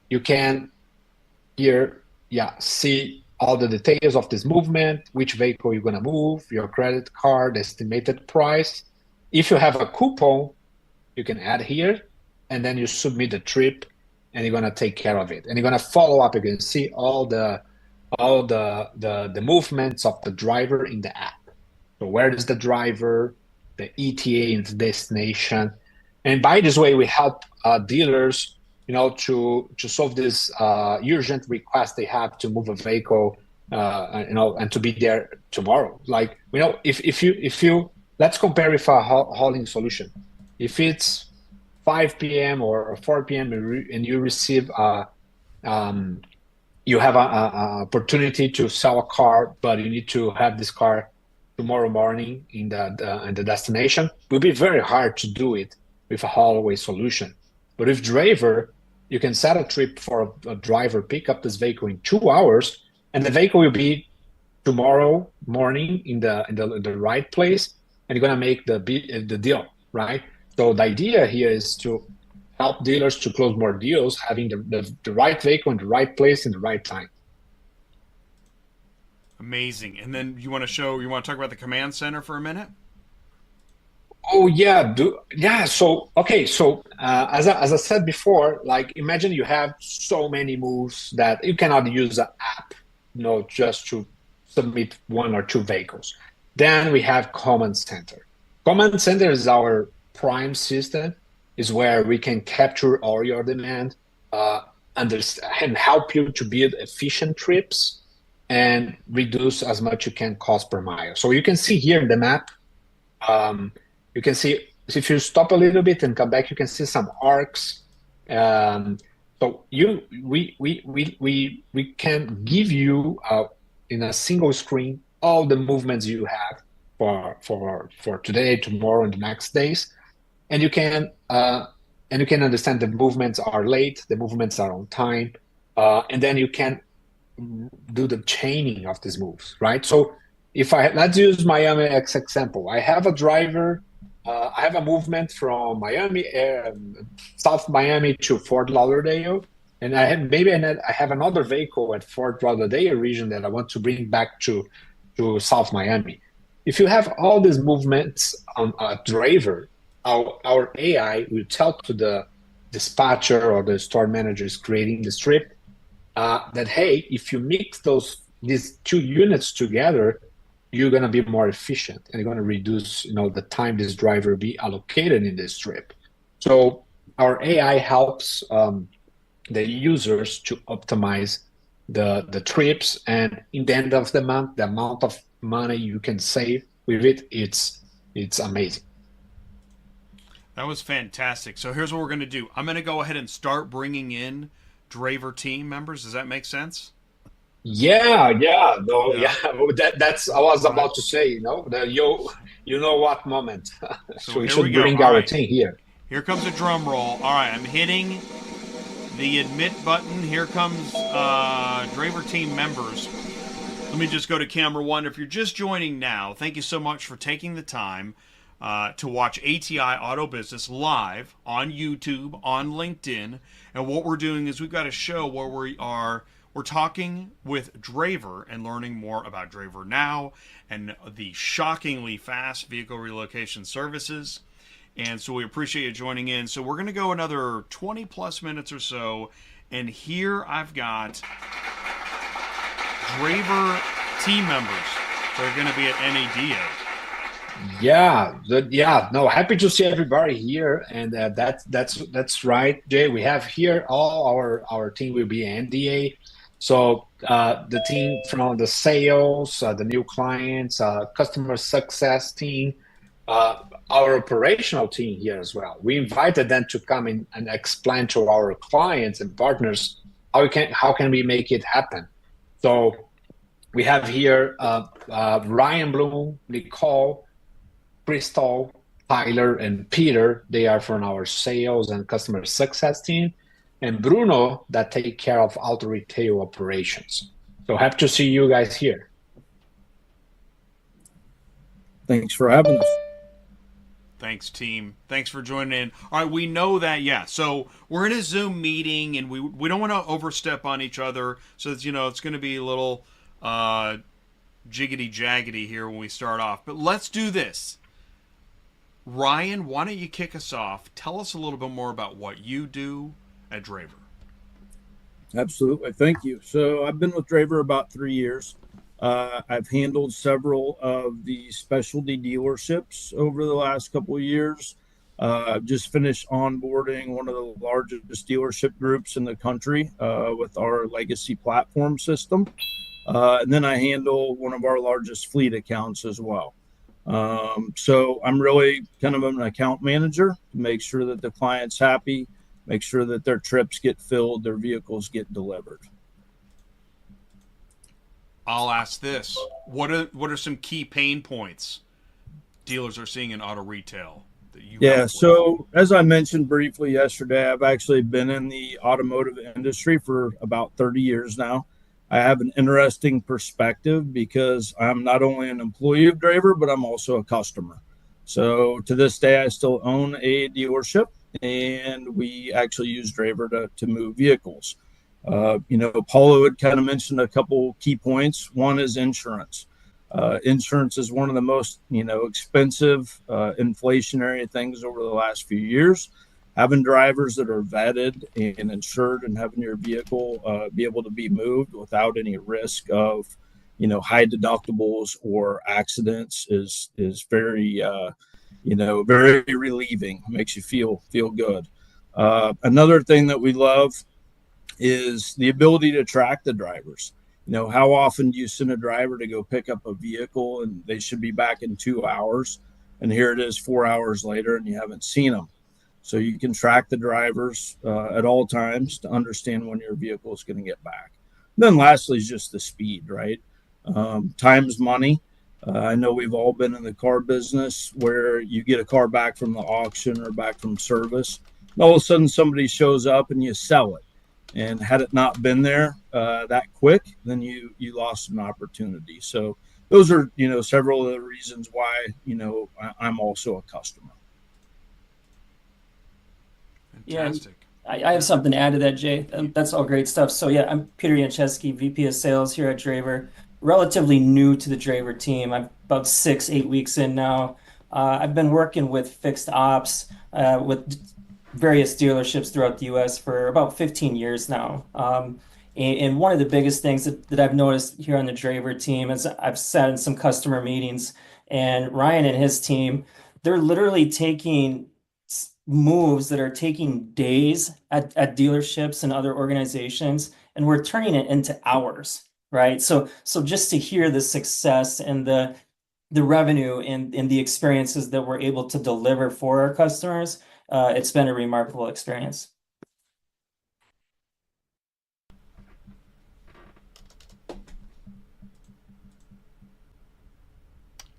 You can here, see all the details of this movement, which vehicle you're gonna move, your credit card, estimated price. If you have a coupon, you can add here, and then you submit the trip, and you're going to take care of it. And you're going to follow up. You can see all the movements of the driver in the app. So where is the driver, the ETA and the destination. And by this way, we help dealers, to solve this urgent request they have to move a vehicle, and to be there tomorrow. Like, if you let's compare with a hauling solution. If it's 5 p.m. or 4 p.m. and you receive you have an opportunity to sell a car, but you need to have this car tomorrow morning in the destination, it will be very hard to do it with a haulaway solution. But with Draiver, you can set a trip for a driver, pick up this vehicle in 2 hours, and the vehicle will be tomorrow morning in the right place, and you're gonna make the deal, right? So the idea here is to help dealers to close more deals, having the right vehicle in the right place in the right time. Amazing. And then you want to talk about the command center for a minute? Oh yeah, So okay, as I said before, like imagine you have so many moves that you cannot use an app, just to submit 1 or 2 vehicles. Then we have command center. Command center is our prime system, is where we can capture all your demand, and help you to build efficient trips and reduce as much you can cost per mile. So you can see here in the map, you can see if you stop a little bit and come back, you can see some arcs. So we can give you in a single screen all the movements you have for today, tomorrow, and the next days, and you can understand the movements are late, the movements are on time, and then you can do the chaining of these moves, right? So let's use Miami as example. I have a driver. I have a movement from Miami, South Miami to Fort Lauderdale, and I have another vehicle at Fort Lauderdale region that I want to bring back to South Miami. If you have all these movements on a Draiver, our AI will tell to the dispatcher or the store manager is creating the trip that, hey, if you mix these 2 units together, you're going to be more efficient and you're going to reduce the time this driver will be allocated in this trip. So our AI helps the users to optimize the trips, and in the end of the month, the amount of money you can save with it, it's amazing. That was fantastic. So here's what we're going to do. I'm going to go ahead and start bringing in Draiver team members. Does that make sense? Yeah. That's I was about to say. You know what moment. So we should bring our team here. Here comes a drum roll. All right, I'm hitting the admit button. Here comes Draiver team members. Let me just go to camera 1. If you're just joining now, thank you so much for taking the time to watch ATI Auto Business live on YouTube, on LinkedIn. And what we're doing is we've got a show where we're talking with Draiver and learning more about Draiver Now and the shockingly fast vehicle relocation services. And so we appreciate you joining in. So we're going to go another 20 plus minutes or so. And here I've got Draiver team members that are going to be at NADA. Happy to see everybody here, and that's right, Jay. We have here all our team will be NDA. So the team from the sales, the new clients, customer success team, our operational team here as well. We invited them to come in and explain to our clients and partners how can we make it happen. So we have here Ryan Bloom, Nicole, Crystal, Tyler, and Peter. They are from our sales and customer success team. And Bruno, that take care of auto retail operations. So happy to see you guys here. Thanks for having us. Thanks, team. Thanks for joining in. All right, we know that, so we're in a Zoom meeting, and we don't want to overstep on each other. So it's, it's going to be a little jiggity-jaggedy here when we start off. But let's do this. Ryan, why don't you kick us off? Tell us a little bit more about what you do at Draiver. Absolutely. Thank you. So I've been with Draiver about 3 years. I've handled several of the specialty dealerships over the last couple of years. I've just finished onboarding one of the largest dealership groups in the country with our legacy platform system. And then I handle one of our largest fleet accounts as well. So I'm really kind of an account manager to make sure that the client's happy, make sure that their trips get filled, their vehicles get delivered. I'll ask this: what are some key pain points dealers are seeing in auto retail that you Yeah, help with? so as I mentioned briefly yesterday, I've actually been in the automotive industry for about 30 years now. I have an interesting perspective because I'm not only an employee of Draiver, but I'm also a customer. So to this day, I still own a dealership, and we actually use Draiver to move vehicles. Paulo had kind of mentioned a couple key points. One is insurance. Insurance is one of the most, expensive, inflationary things over the last few years. Having drivers that are vetted and insured and having your vehicle be able to be moved without any risk of, high deductibles or accidents is very, very relieving. Makes you feel good. Another thing that we love is the ability to track the drivers. How often do you send a driver to go pick up a vehicle and they should be back in 2 hours, and here it is 4 hours later and you haven't seen them? So you can track the drivers at all times to understand when your vehicle is going to get back. And then lastly is just the speed, right? Time's money. I know we've all been in the car business where you get a car back from the auction or back from service, and all of a sudden somebody shows up and you sell it. And had it not been there that quick, then you lost an opportunity. So those are, several of the reasons why, I'm also a customer. Fantastic. Yeah, I have something to add to that, Jay. That's all great stuff. So yeah, I'm Peter Yancheski, VP of Sales here at Draiver. Relatively new to the Draiver team. I'm about 6-8 weeks in now. I've been working with fixed ops with various dealerships throughout the U.S. for about 15 years now. And one of the biggest things that I've noticed here on the Draiver team is I've sat in some customer meetings, and Ryan and his team, they're literally taking moves that are taking days at dealerships and other organizations, and we're turning it into hours, right? So just to hear the success and the revenue and the experiences that we're able to deliver for our customers, it's been a remarkable experience.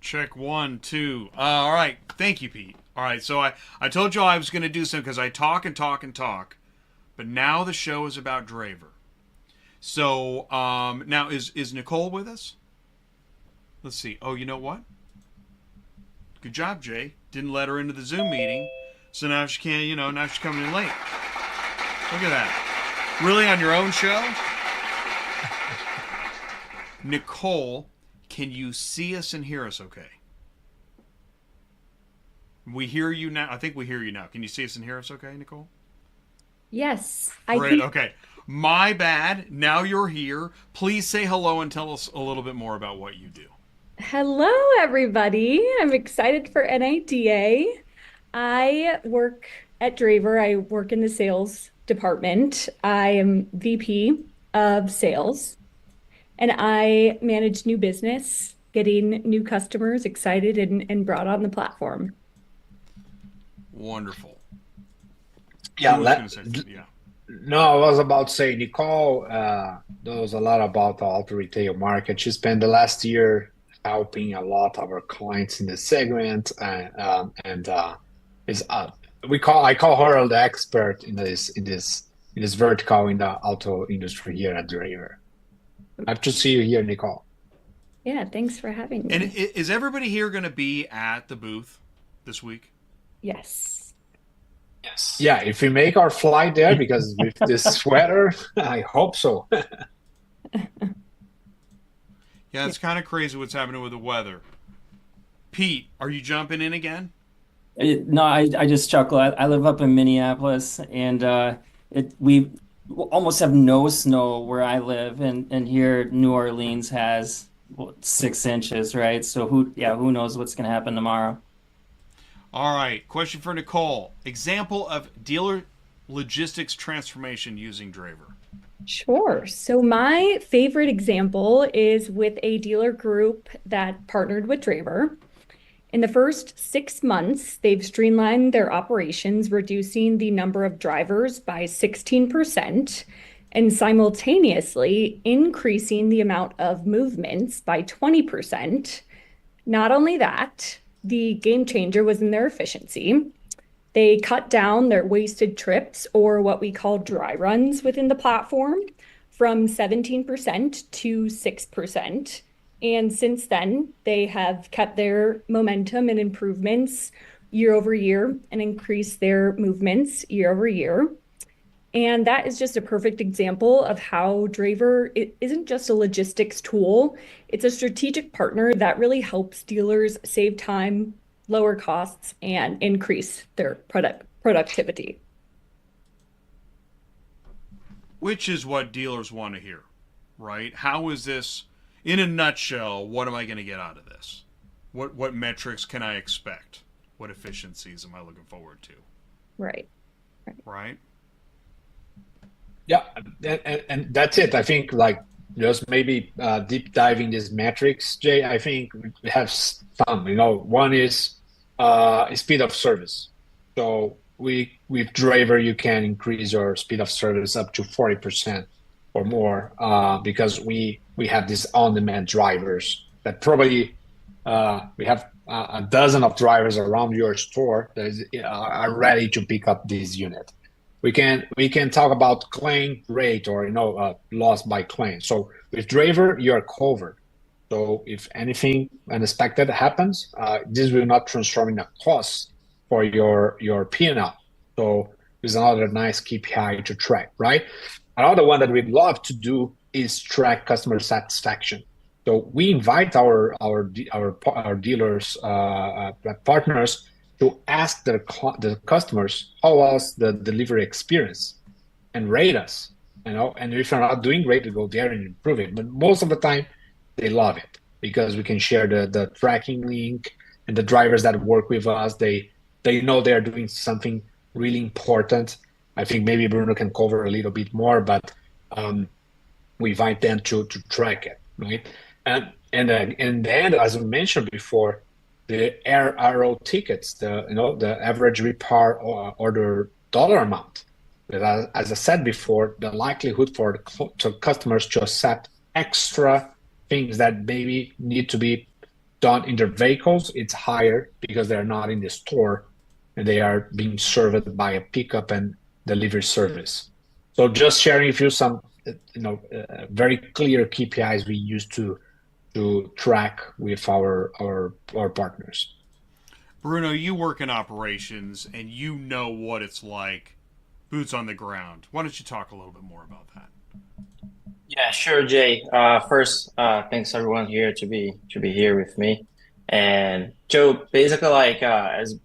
Check 1, 2. All right. Thank you, Pete. All right. So I told you I was going to do some because I talk and talk and talk, but now the show is about Draiver. So now is Nicole with us? Let's see. Oh, you know what? Good job, Jay. Didn't let her into the Zoom meeting, so now she can't. Now she's coming in late. Look at that. Really on your own show? Nicole, can you see us and hear us okay? We hear you now. I think we hear you now. Can you see us and hear us okay, Nicole? Yes. Great. Okay. My bad. Now you're here. Please say hello and tell us a little bit more about what you do. Hello, everybody. I'm excited for NADA. I work at Draiver. I work in the sales department. I am VP of sales, and I manage new business, getting new customers excited and brought on the platform. Wonderful. Yeah, Yeah. No, I was about to say, Nicole knows a lot about the auto retail market. She spent the last year helping a lot of our clients in this segment, and I call her the expert in this vertical in the auto industry here at Draiver. Happy to see you here, Nicole. Yeah, thanks for having me. And is everybody here going to be at the booth this week? Yes. Yes. Yeah, if we make our flight there, because with this weather, I hope so. Yeah, it's kind of crazy what's happening with the weather. Pete, are you jumping in again? No, I just chuckle. I live up in Minneapolis, and almost have no snow where I live, and here New Orleans has 6 inches, right? So who knows what's going to happen tomorrow? All right, question for Nicole. Example of dealer logistics transformation using Draiver. Sure. So my favorite example is with a dealer group that partnered with Draiver. In the first 6 months, they've streamlined their operations, reducing the number of drivers by 16% and simultaneously increasing the amount of movements by 20%. Not only that, the game changer was in their efficiency. They cut down their wasted trips, or what we call dry runs within the platform, from 17% to 6%. And since then, they have kept their momentum and improvements year over year and increased their movements year over year. And that is just a perfect example of how Draiver it isn't just a logistics tool, it's a strategic partner that really helps dealers save time, lower costs, and increase their productivity. Which is what dealers want to hear, right? How is this, in a nutshell, what am I going to get out of this? What metrics can I expect? What efficiencies am I looking forward to? Right. Right? Yeah, and that's it. I think like just maybe deep diving these metrics, Jay. I think we have some. One is speed of service. So with Draiver, you can increase your speed of service up to 40% or more because we have these on-demand drivers that probably we have a dozen of drivers around your store that are ready to pick up this unit. We can talk about claim rate or loss by claim. So with Draiver, you're covered. So if anything unexpected happens, this will not transform in a cost for your P&L. So it's another nice KPI to track, right? Another one that we'd love to do is track customer satisfaction. So we invite our dealers, partners, to ask the customers how was the delivery experience and rate us, and if you're not doing great, to go there and improve it. But most of the time, they love it because we can share the tracking link, and the drivers that work with us, they know they are doing something really important. I think maybe Bruno can cover a little bit more, but we invite them to track it, right? And in the end, as we mentioned before, the RO tickets, the average repair order dollar amount. That, as I said before, the likelihood for the customers to accept extra things that maybe need to be done in their vehicles, it's higher because they're not in the store and they are being served by a pickup and delivery service. So just sharing with you some, very clear KPIs we use to track with our partners. Bruno, you work in operations and you know what it's like, boots on the ground. Why don't you talk a little bit more about that? Yeah, sure, Jay. First, thanks everyone here to be here with me. And Joe, basically,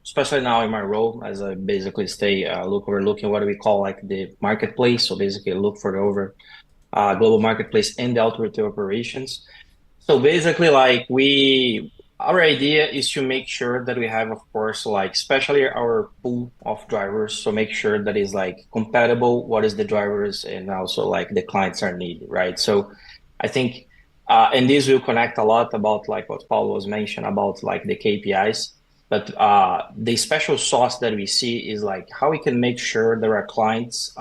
especially now in my role, as I basically stay overlooking what we call like the marketplace. So basically, look for the global marketplace and the automotive operations. So basically, our idea is to make sure that we have, of course, especially our pool of drivers. So make sure that is compatible. What is the drivers and also the clients are needed, right? So I think, and this will connect a lot about what Paulo was mentioning about the KPIs. But the special sauce that we see is how we can make sure that our clients,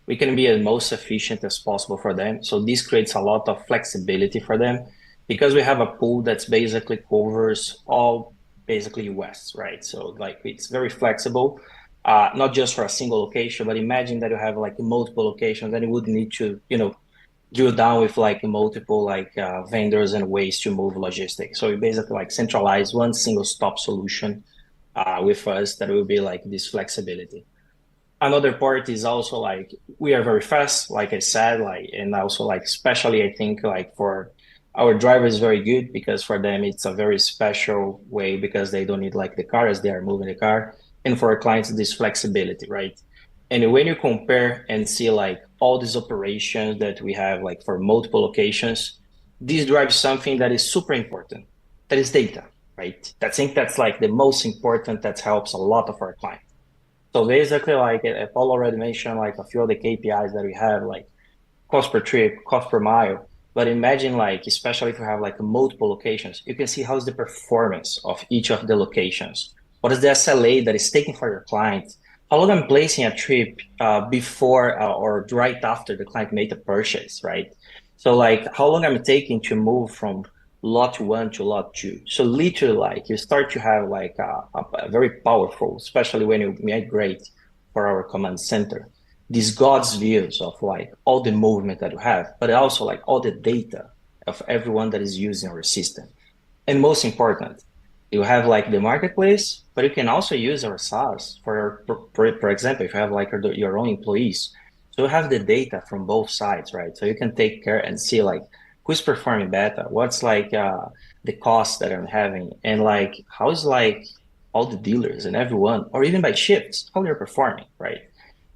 we can be as most efficient as possible for them. So this creates a lot of flexibility for them because we have a pool that's basically covers all basically US, right? So it's very flexible, not just for a single location, but imagine that you have multiple locations, then you would need to, drill down with multiple vendors and ways to move logistics. So we basically centralize one single stop solution with us that will be this flexibility. Another part is also we are very fast, like I said, and also especially I think for our drivers very good because for them it's a very special way because they don't need the car as they are moving the car, and for our clients this flexibility, right? And when you compare and see like all these operations that we have like for multiple locations, this drives something that is super important. That is data, right? I think that's like the most important that helps a lot of our clients. So basically, like Paul already mentioned, like a few of the KPIs that we have, like cost per trip, cost per mile. But imagine like, especially if you have like multiple locations, you can see how's the performance of each of the locations. What is the SLA that is taken for your client? How long I'm placing a trip before or right after the client made the purchase, right? So like how long I'm taking to move from lot one to lot two. So literally like you start to have like a very powerful, especially when you migrate for our command center, these God's views of like all the movement that you have, but also like all the data of everyone that is using our system. And most important, you have like the marketplace, but you can also use our SaaS for example, if you have like your own employees. So you have the data from both sides, right? So you can take care and see like who's performing better, what's like the cost that I'm having, and like how's like all the dealers and everyone, or even by shifts, how they're performing, right?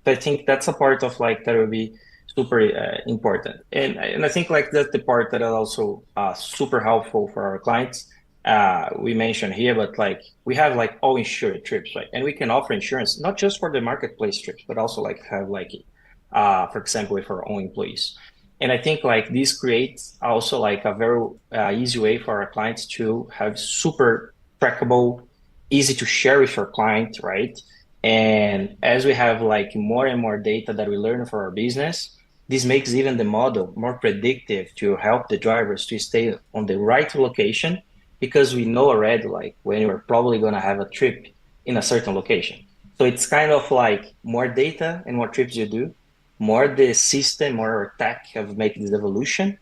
So I think that's a part of like that will be super important, and I think like that's the part that is also super helpful for our clients. We mentioned here, but like we have like all insured trips, right? And we can offer insurance not just for the marketplace trips, but also like have like, for example, with our own employees. And I think like this creates also like a very easy way for our clients to have super trackable, easy to share with your client, right? And as we have like more and more data that we learn for our business, this makes even the model more predictive to help the drivers to stay on the right location, because we know already like when you're probably going to have a trip in a certain location. So it's kind of like more data and more trips you do, more the system, more our tech have made this evolution.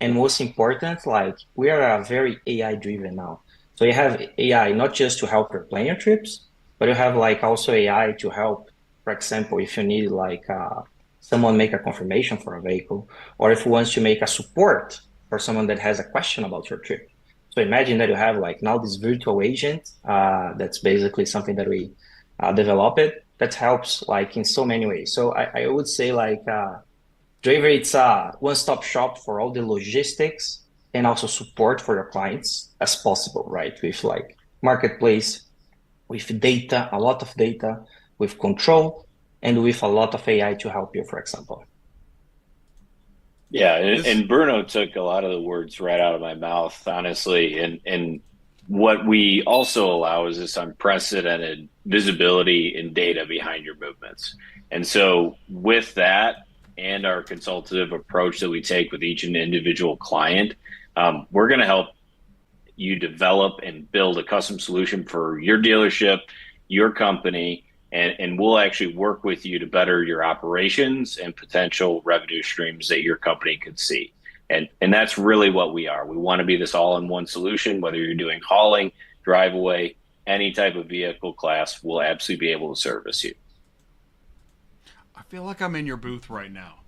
And most important, like we are a very AI driven now. So you have AI not just to help your plan your trips, but you have like also AI to help, for example, if you need like someone make a confirmation for a vehicle, or if you want to make a support for someone that has a question about your trip. So imagine that you have like now this virtual agent that's basically something that we developed that helps like in so many ways. So I would say like Draiver, it's a one-stop shop for all the logistics and also support for your clients as possible, right? With like marketplace, with data, a lot of data, with control, and with a lot of AI to help you, for example. Yeah, and Bruno took a lot of the words right out of my mouth, honestly. And what we also allow is this unprecedented visibility and data behind your movements. And so with that and our consultative approach that we take with each individual client, we're going to help you develop and build a custom solution for your dealership, your company, and we'll actually work with you to better your operations and potential revenue streams that your company could see. And that's really what we are. We want to be this all-in-one solution, whether you're doing hauling, drive away, any type of vehicle class, we'll absolutely be able to service you. I feel like I'm in your booth right now.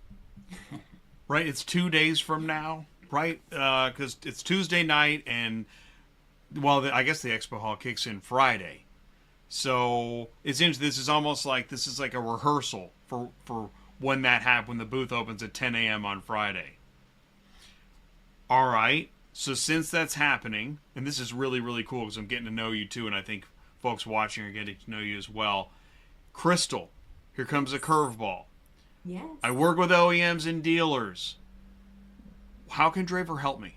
Right? It's 2 days from now, right? Because it's Tuesday night, and well, I guess the expo hall kicks in Friday. So it seems this is almost like this is like a rehearsal for when that happens, when the booth opens at 10 a.m. on Friday. All right. So since that's happening, and this is really, really cool because I'm getting to know you too, and I think folks watching are getting to know you as well. Crystal, here comes a curveball. Yes. I work with OEMs and dealers. How can Draiver help me?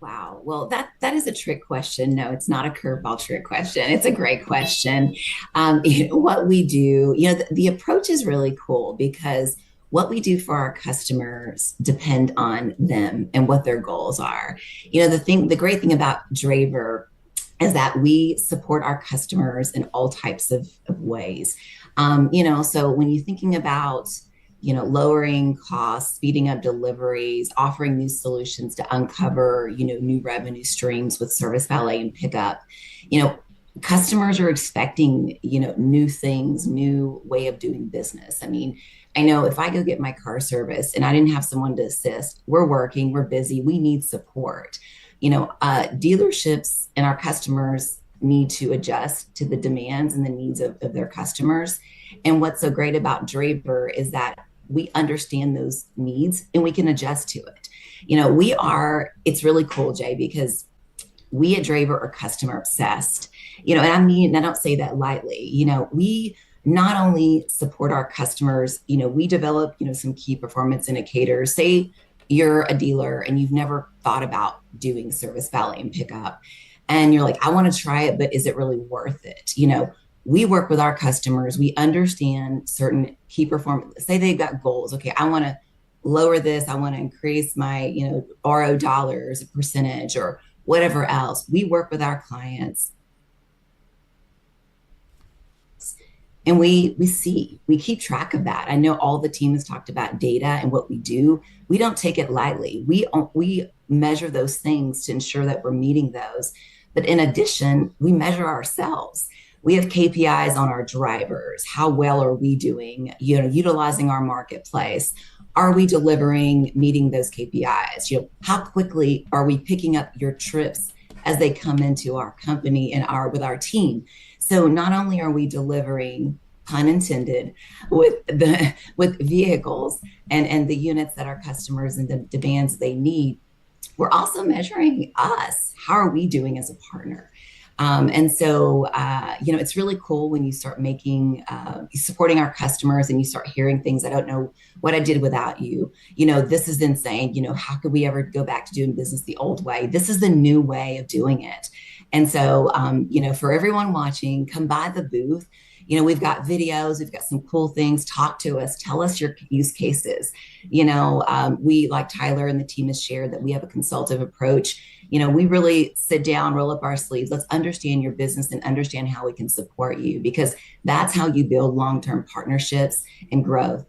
Wow. Well, that is a trick question. No, it's not a curveball trick question. It's a great question. What we do, the approach is really cool because what we do for our customers depend on them and what their goals are. The great thing about Draiver is that we support our customers in all types of ways. So when you're thinking about lowering costs, speeding up deliveries, offering new solutions to uncover, new revenue streams with service valet and pickup, customers are expecting, new things, new way of doing business. I mean, I know if I go get my car serviced and I didn't have someone to assist, we're working, we're busy, we need support. Dealerships and our customers need to adjust to the demands and the needs of their customers. And what's so great about Draiver is that we understand those needs and we can adjust to it. It's really cool, Jay, because we at Draiver are customer obsessed, and I don't say that lightly. We not only support our customers, we develop, some key performance indicators. Say you're a dealer and you've never thought about doing service valet and pickup, and you're like, I want to try it, but is it really worth it? We work with our customers. We understand certain key performance. Say they've got goals. Okay, I want to lower this. I want to increase my, RO dollars, a percentage, or whatever else. We work with our clients. And we keep track of that. I know all the team has talked about data and what we do. We don't take it lightly. We measure those things to ensure that we're meeting those. But in addition, we measure ourselves. We have KPIs on our drivers. How well are we doing, utilizing our marketplace? Are we delivering, meeting those KPIs? How quickly are we picking up your trips as they come into our company and with our team? So not only are we delivering, pun intended, with vehicles and the units that our customers and the demands they need, we're also measuring us. How are we doing as a partner? It's really cool when you start supporting our customers and you start hearing things. I don't know what I did without you. This is insane. How could we ever go back to doing business the old way? This is the new way of doing it. And so, for everyone watching, come by the booth. We've got videos, we've got some cool things. Talk to us, tell us your use cases. We, like Tyler and the team has shared, that we have a consultative approach. We really sit down, roll up our sleeves. Let's understand your business and understand how we can support you, because that's how you build long-term partnerships and growth,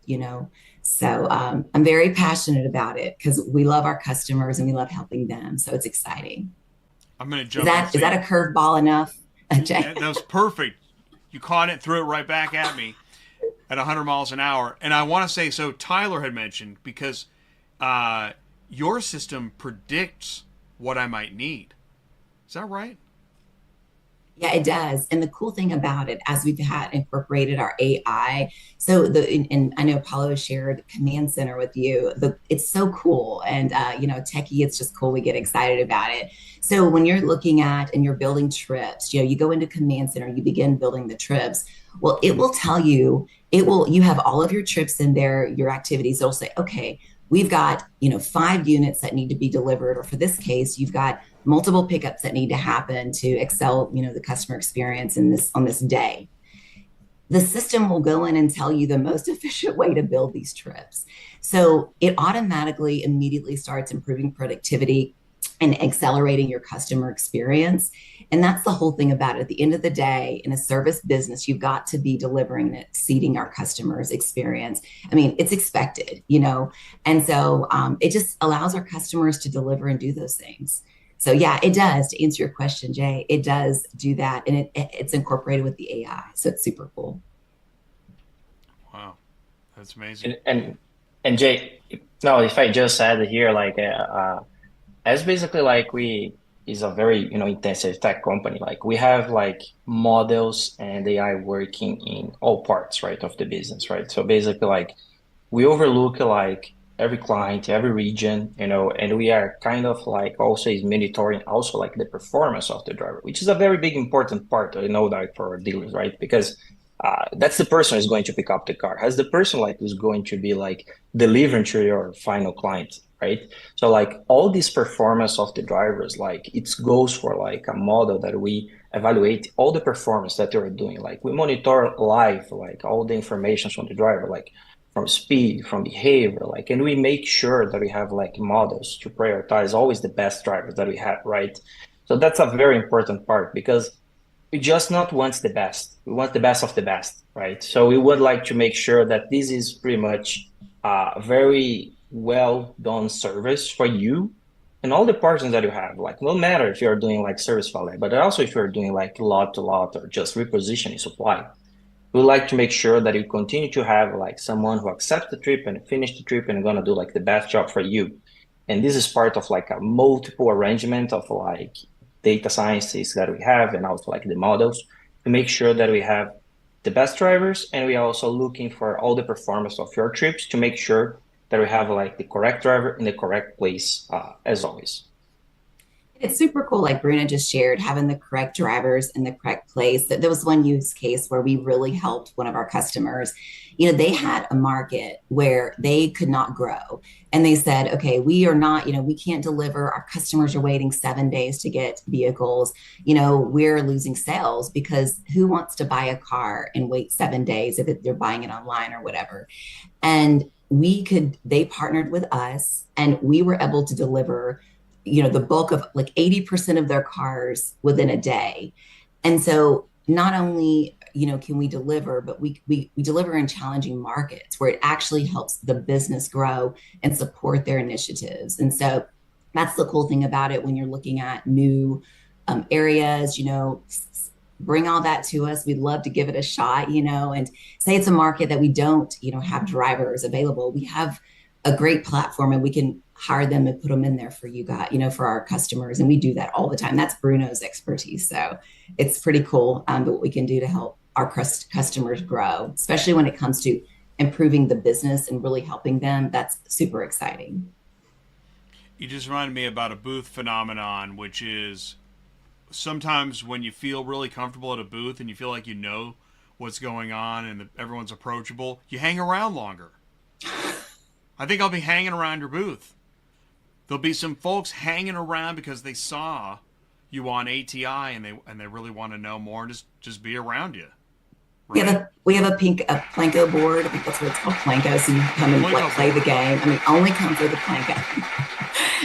So I'm very passionate about it because we love our customers and we love helping them. So it's exciting. I'm going to jump. Is that a curveball enough, Jay? That was perfect. You caught it, threw it right back at me at 100 miles an hour. And I want to say, so Tyler had mentioned, because your system predicts what I might need. Is that right? Yeah, it does. And the cool thing about it, as we've had incorporated our AI, and I know Paulo shared Command Center with you, it's so cool. And, techie, it's just cool. We get excited about it. So when you're looking at and you're building trips, you go into Command Center, you begin building the trips. Well, it will tell you, you have all of your trips in there, your activities. It'll say, okay, we've got, 5 units that need to be delivered, or for this case, you've got multiple pickups that need to happen to excel, the customer experience on this day. The system will go in and tell you the most efficient way to build these trips. So it automatically immediately starts improving productivity and accelerating your customer experience. And that's the whole thing about it. At the end of the day, in a service business, you've got to be delivering and exceeding our customers' experience. I mean, it's expected, and so it just allows our customers to deliver and do those things. So yeah, it does. To answer your question, Jay, it does do that, and it's incorporated with the AI. So it's super cool. Wow, that's amazing. And Jay, no, if I just add here, as basically we is a very intensive tech company. We have models and AI working in all parts, right, of the business, right. So basically we overlook every client, every region, and we are kind of also is monitoring also the performance of the driver, which is a very big important part, that for our dealers, right? Because that's the person who's going to pick up the car. Has the person who's going to be delivering to your final client, right? So all this performance of the drivers, it goes for a model that we evaluate all the performance that they're doing. We monitor live, all the information from the driver, from speed, from behavior, and we make sure that we have models to prioritize always the best drivers that we have, right? So that's a very important part, because we just not want the best. We want the best of the best, right? So we would like to make sure that this is pretty much a very well done service for you and all the partners that you have. No matter if you're doing service valet, but also if you're doing lot to lot or just repositioning supply. We like to make sure that you continue to have someone who accepts the trip and finish the trip and gonna do the best job for you. And this is part of a multiple arrangement of data scientists that we have and also like the models to make sure that we have the best drivers, and we are also looking for all the performance of your trips to make sure that we have like the correct driver in the correct place as always. It's super cool, like Bruno just shared, having the correct drivers in the correct place. There was one use case where we really helped one of our customers. You know, they had a market where they could not grow. And they said, okay, we are not, you know, we can't deliver. Our customers are waiting 7 days to get vehicles. You know, we're losing sales because who wants to buy a car and wait 7 days if they're buying it online or whatever? And they partnered with us and we were able to deliver, you know, the bulk of like 80% of their cars within a day. And so not only, you know, can we deliver, but we deliver in challenging markets where it actually helps the business grow and support their initiatives. And so that's the cool thing about it when you're looking at new areas, you know, bring all that to us. We'd love to give it a shot, you know, and say it's a market that we don't, you know, have drivers available. We have a great platform and we can hire them and put them in there for you guys, you know, for our customers. And we do that all the time. That's Bruno's expertise. So it's pretty cool what we can do to help our customers grow, especially when it comes to improving the business and really helping them. That's super exciting. You just reminded me about a booth phenomenon, which is sometimes when you feel really comfortable at a booth and you feel like you know what's going on and everyone's approachable, you hang around longer. I think I'll be hanging around your booth. There'll be some folks hanging around because they saw you on ATI and they really want to know more and just be around you. Right? We have a Planko board. I think that's what it's called, Planko. So you come and play the game. I mean, only come for the Planko.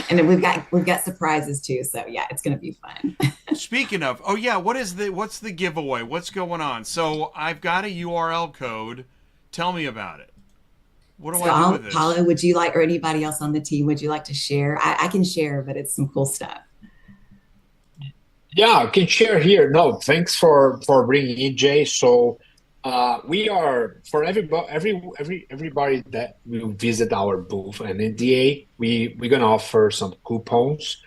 And then we've got surprises too. So yeah, it's going to be fun. Speaking of, what's the giveaway? What's going on? So I've got a URL code. Tell me about it. What do I do with this? Paulo, would you like, or anybody else on the team, would you like to share? I can share, but it's some cool stuff. Yeah, I can share here. No, thanks for bringing in, Jay. So we are, for everybody that will visit our booth and NDA, we're going to offer some coupons.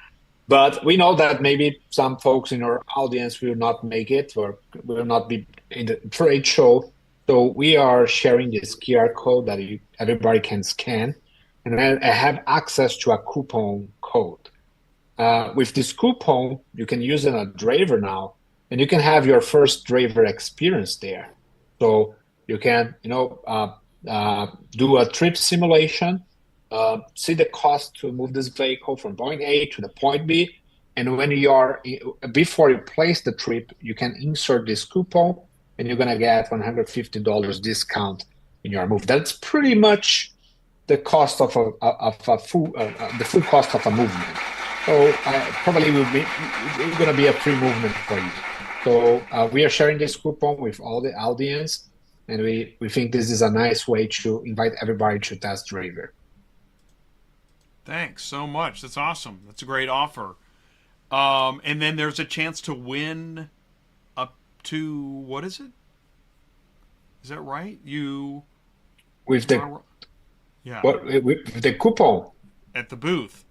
But we know that maybe some folks in our audience will not make it or will not be in the trade show. So we are sharing this QR code that everybody can scan, and I have access to a coupon code. With this coupon, you can use it on Draiver Now, and you can have your first Draiver experience there. So you can, do a trip simulation, see the cost to move this vehicle from point A to the point B, and when before you place the trip, you can insert this coupon, and you're going to get $150 discount in your move. That's pretty much the cost of the full cost of a movement. So probably will be going to be a free movement for you. So we are sharing this coupon with all the audience, and we think this is a nice way to invite everybody to test Draiver. Thanks so much. That's awesome. That's a great offer. And then there's a chance to win to, what is it? Is that right? With the coupon at the booth.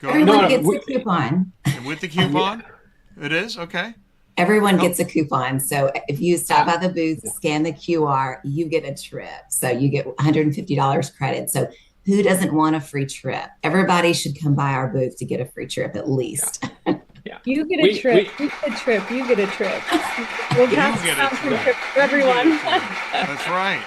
Everyone gets a coupon. And with the coupon, it is okay. Everyone gets a coupon. So if you stop by the booth, scan the QR, you get a trip. So you get $150 credit. So who doesn't want a free trip? Everybody should come by our booth to get a free trip at least. Yeah. You get a trip. You get a trip. You get a trip. We'll pass a trip for everyone. That's right.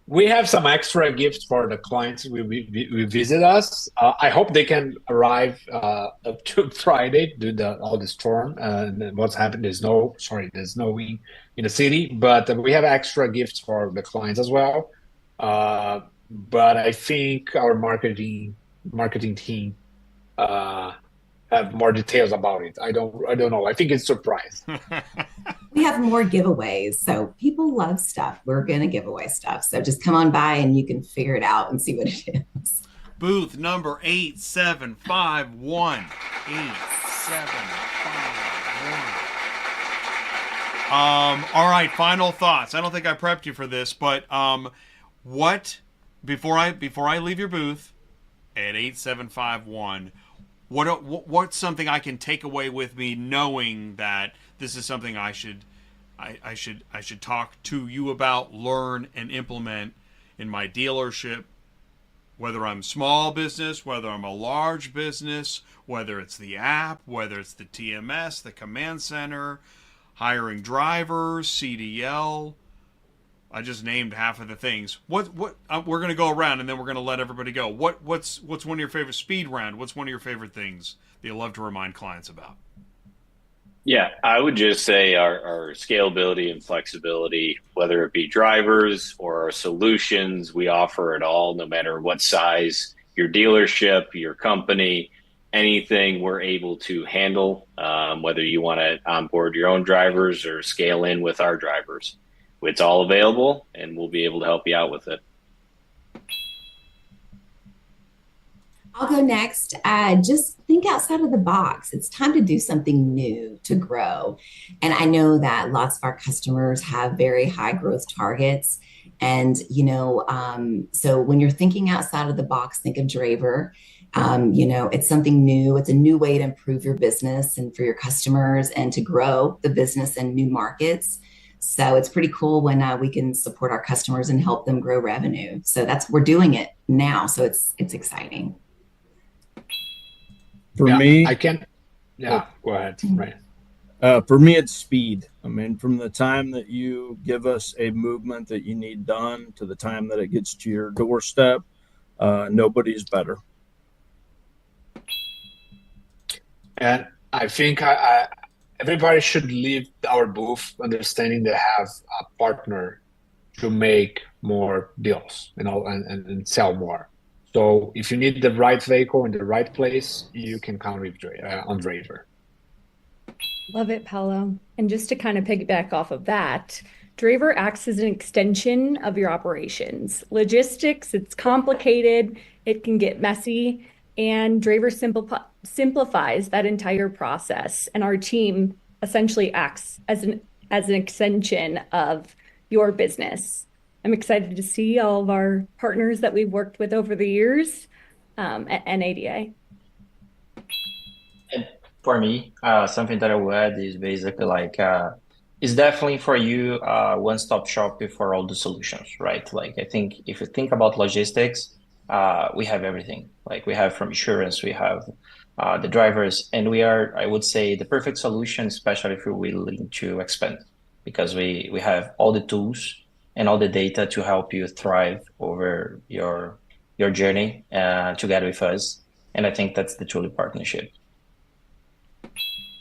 We have some extra gifts for the clients who visit us. I hope they can arrive up to Friday due to all the storm and what's happened. There's no in the city, but we have extra gifts for the clients as well. But I think our marketing team have more details about it. I don't know. I think it's a surprise. We have more giveaways. So people love stuff. We're going to give away stuff. So just come on by and you can figure it out and see what it is. Booth number 8751. 8751. All right, final thoughts. I don't think I prepped you for this, but what before I leave your booth at 8751, what's something I can take away with me, knowing that this is something I should talk to you about, learn, and implement in my dealership, whether I'm small business, whether I'm a large business, whether it's the app, whether it's the TMS, the command center, hiring drivers, CDL. I just named half of the things. We're going to go around and then we're going to let everybody go. What's one of your favorite speed round? What's one of your favorite things that you love to remind clients about? Yeah, I would just say our scalability and flexibility, whether it be drivers or our solutions, we offer it all, no matter what size your dealership, your company, anything we're able to handle, whether you want to onboard your own drivers or scale in with our drivers. It's all available, and we'll be able to help you out with it. I'll go next. Just think outside of the box. It's time to do something new to grow. And I know that lots of our customers have very high growth targets. And, so when you're thinking outside of the box, think of Draiver. It's something new. It's a new way to improve your business and for your customers and to grow the business in new markets. So it's pretty cool when we can support our customers and help them grow revenue. So we're doing it now. So it's exciting. For me, I can. Yeah, go ahead. Right. For me, it's speed. I mean, from the time that you give us a movement that you need done to the time that it gets to your doorstep, nobody's better. And I think everybody should leave our booth understanding they have a partner to make more deals, and sell more. So if you need the right vehicle in the right place, you can count with on Draiver. Love it, Paulo. And just to kind of piggyback off of that, Draiver acts as an extension of your operations. Logistics, it's complicated, it can get messy, and Draiver simplifies that entire process. And our team essentially acts as an extension of your business. I'm excited to see all of our partners that we've worked with over the years at ATA. And for me, something that I would add is basically it's definitely for you one-stop shop for all the solutions, right? Like I think if you think about logistics, we have everything. Like we have from insurance, we have the drivers, and we are, I would say, the perfect solution, especially if you're willing to expand, because we have all the tools and all the data to help you thrive over your journey together with us. And I think that's the truly partnership.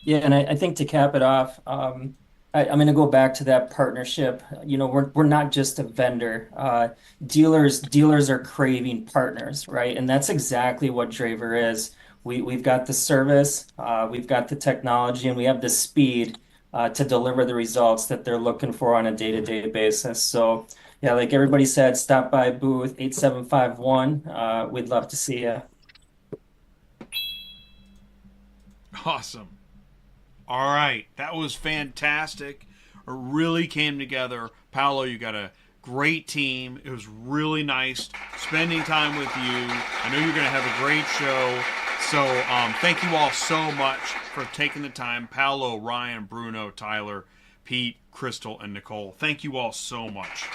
Yeah, and I think to cap it off, I'm going to go back to that partnership. We're not just a vendor. Dealers are craving partners, right? And that's exactly what Draiver is. We've got the service, we've got the technology, and we have the speed to deliver the results that they're looking for on a day-to-day basis. So yeah, like everybody said, stop by booth 8751. We'd love to see you. Awesome. All right. That was fantastic. It really came together. Paulo, you got a great team. It was really nice spending time with you. I know you're going to have a great show. So thank you all so much for taking the time. Paulo, Ryan, Bruno, Tyler, Pete, Crystal, and Nicole. Thank you all so much.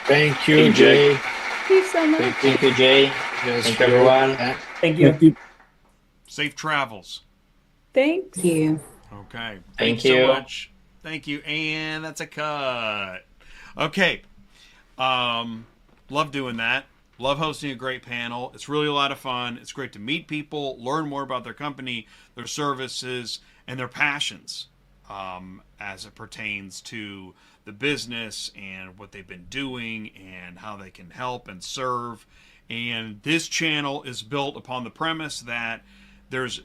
Thank you, Jay. Thank you so much. Thank you, Jay. Yes, Thank everyone. Thank you. Thank you. Safe travels. Thanks. Thank you. Okay. Thank you you. so much. Thank you. And that's a cut. Okay. Love doing that. Love hosting a great panel. It's really a lot of fun. It's great to meet people, learn more about their company, their services, and their passions as it pertains to the business and what they've been doing and how they can help and serve. And this channel is built upon the premise that there's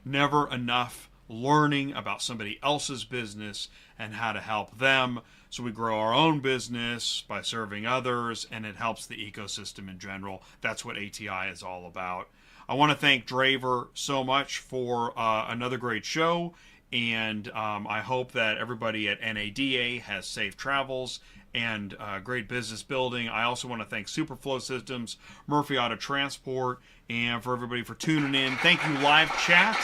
never enough learning about somebody else's business and how to help them. So we grow our own business by serving others, and it helps the ecosystem in general. That's what ATI is all about. I want to thank Draiver so much for another great show. And I hope that everybody at NADA has safe travels and great business building. I also want to thank Superflow Systems, Murphy Auto Transport, and for everybody for tuning in. Thank you, live chat.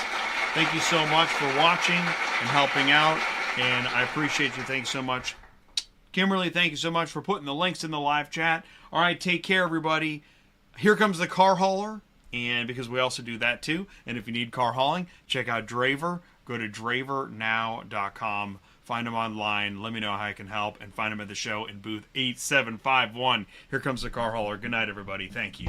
Thank you so much for watching and helping out, and I appreciate you. Thanks so much. Kimberly, thank you so much for putting the links in the live chat. All right, take care, everybody. Here comes the car hauler, and because we also do that too, and if you need car hauling, check out Draiver. Go to draivernow.com. Find them online. Let me know how I can help, and find them at the show in booth 8751. Here comes the car hauler. Good night, everybody. Thank you.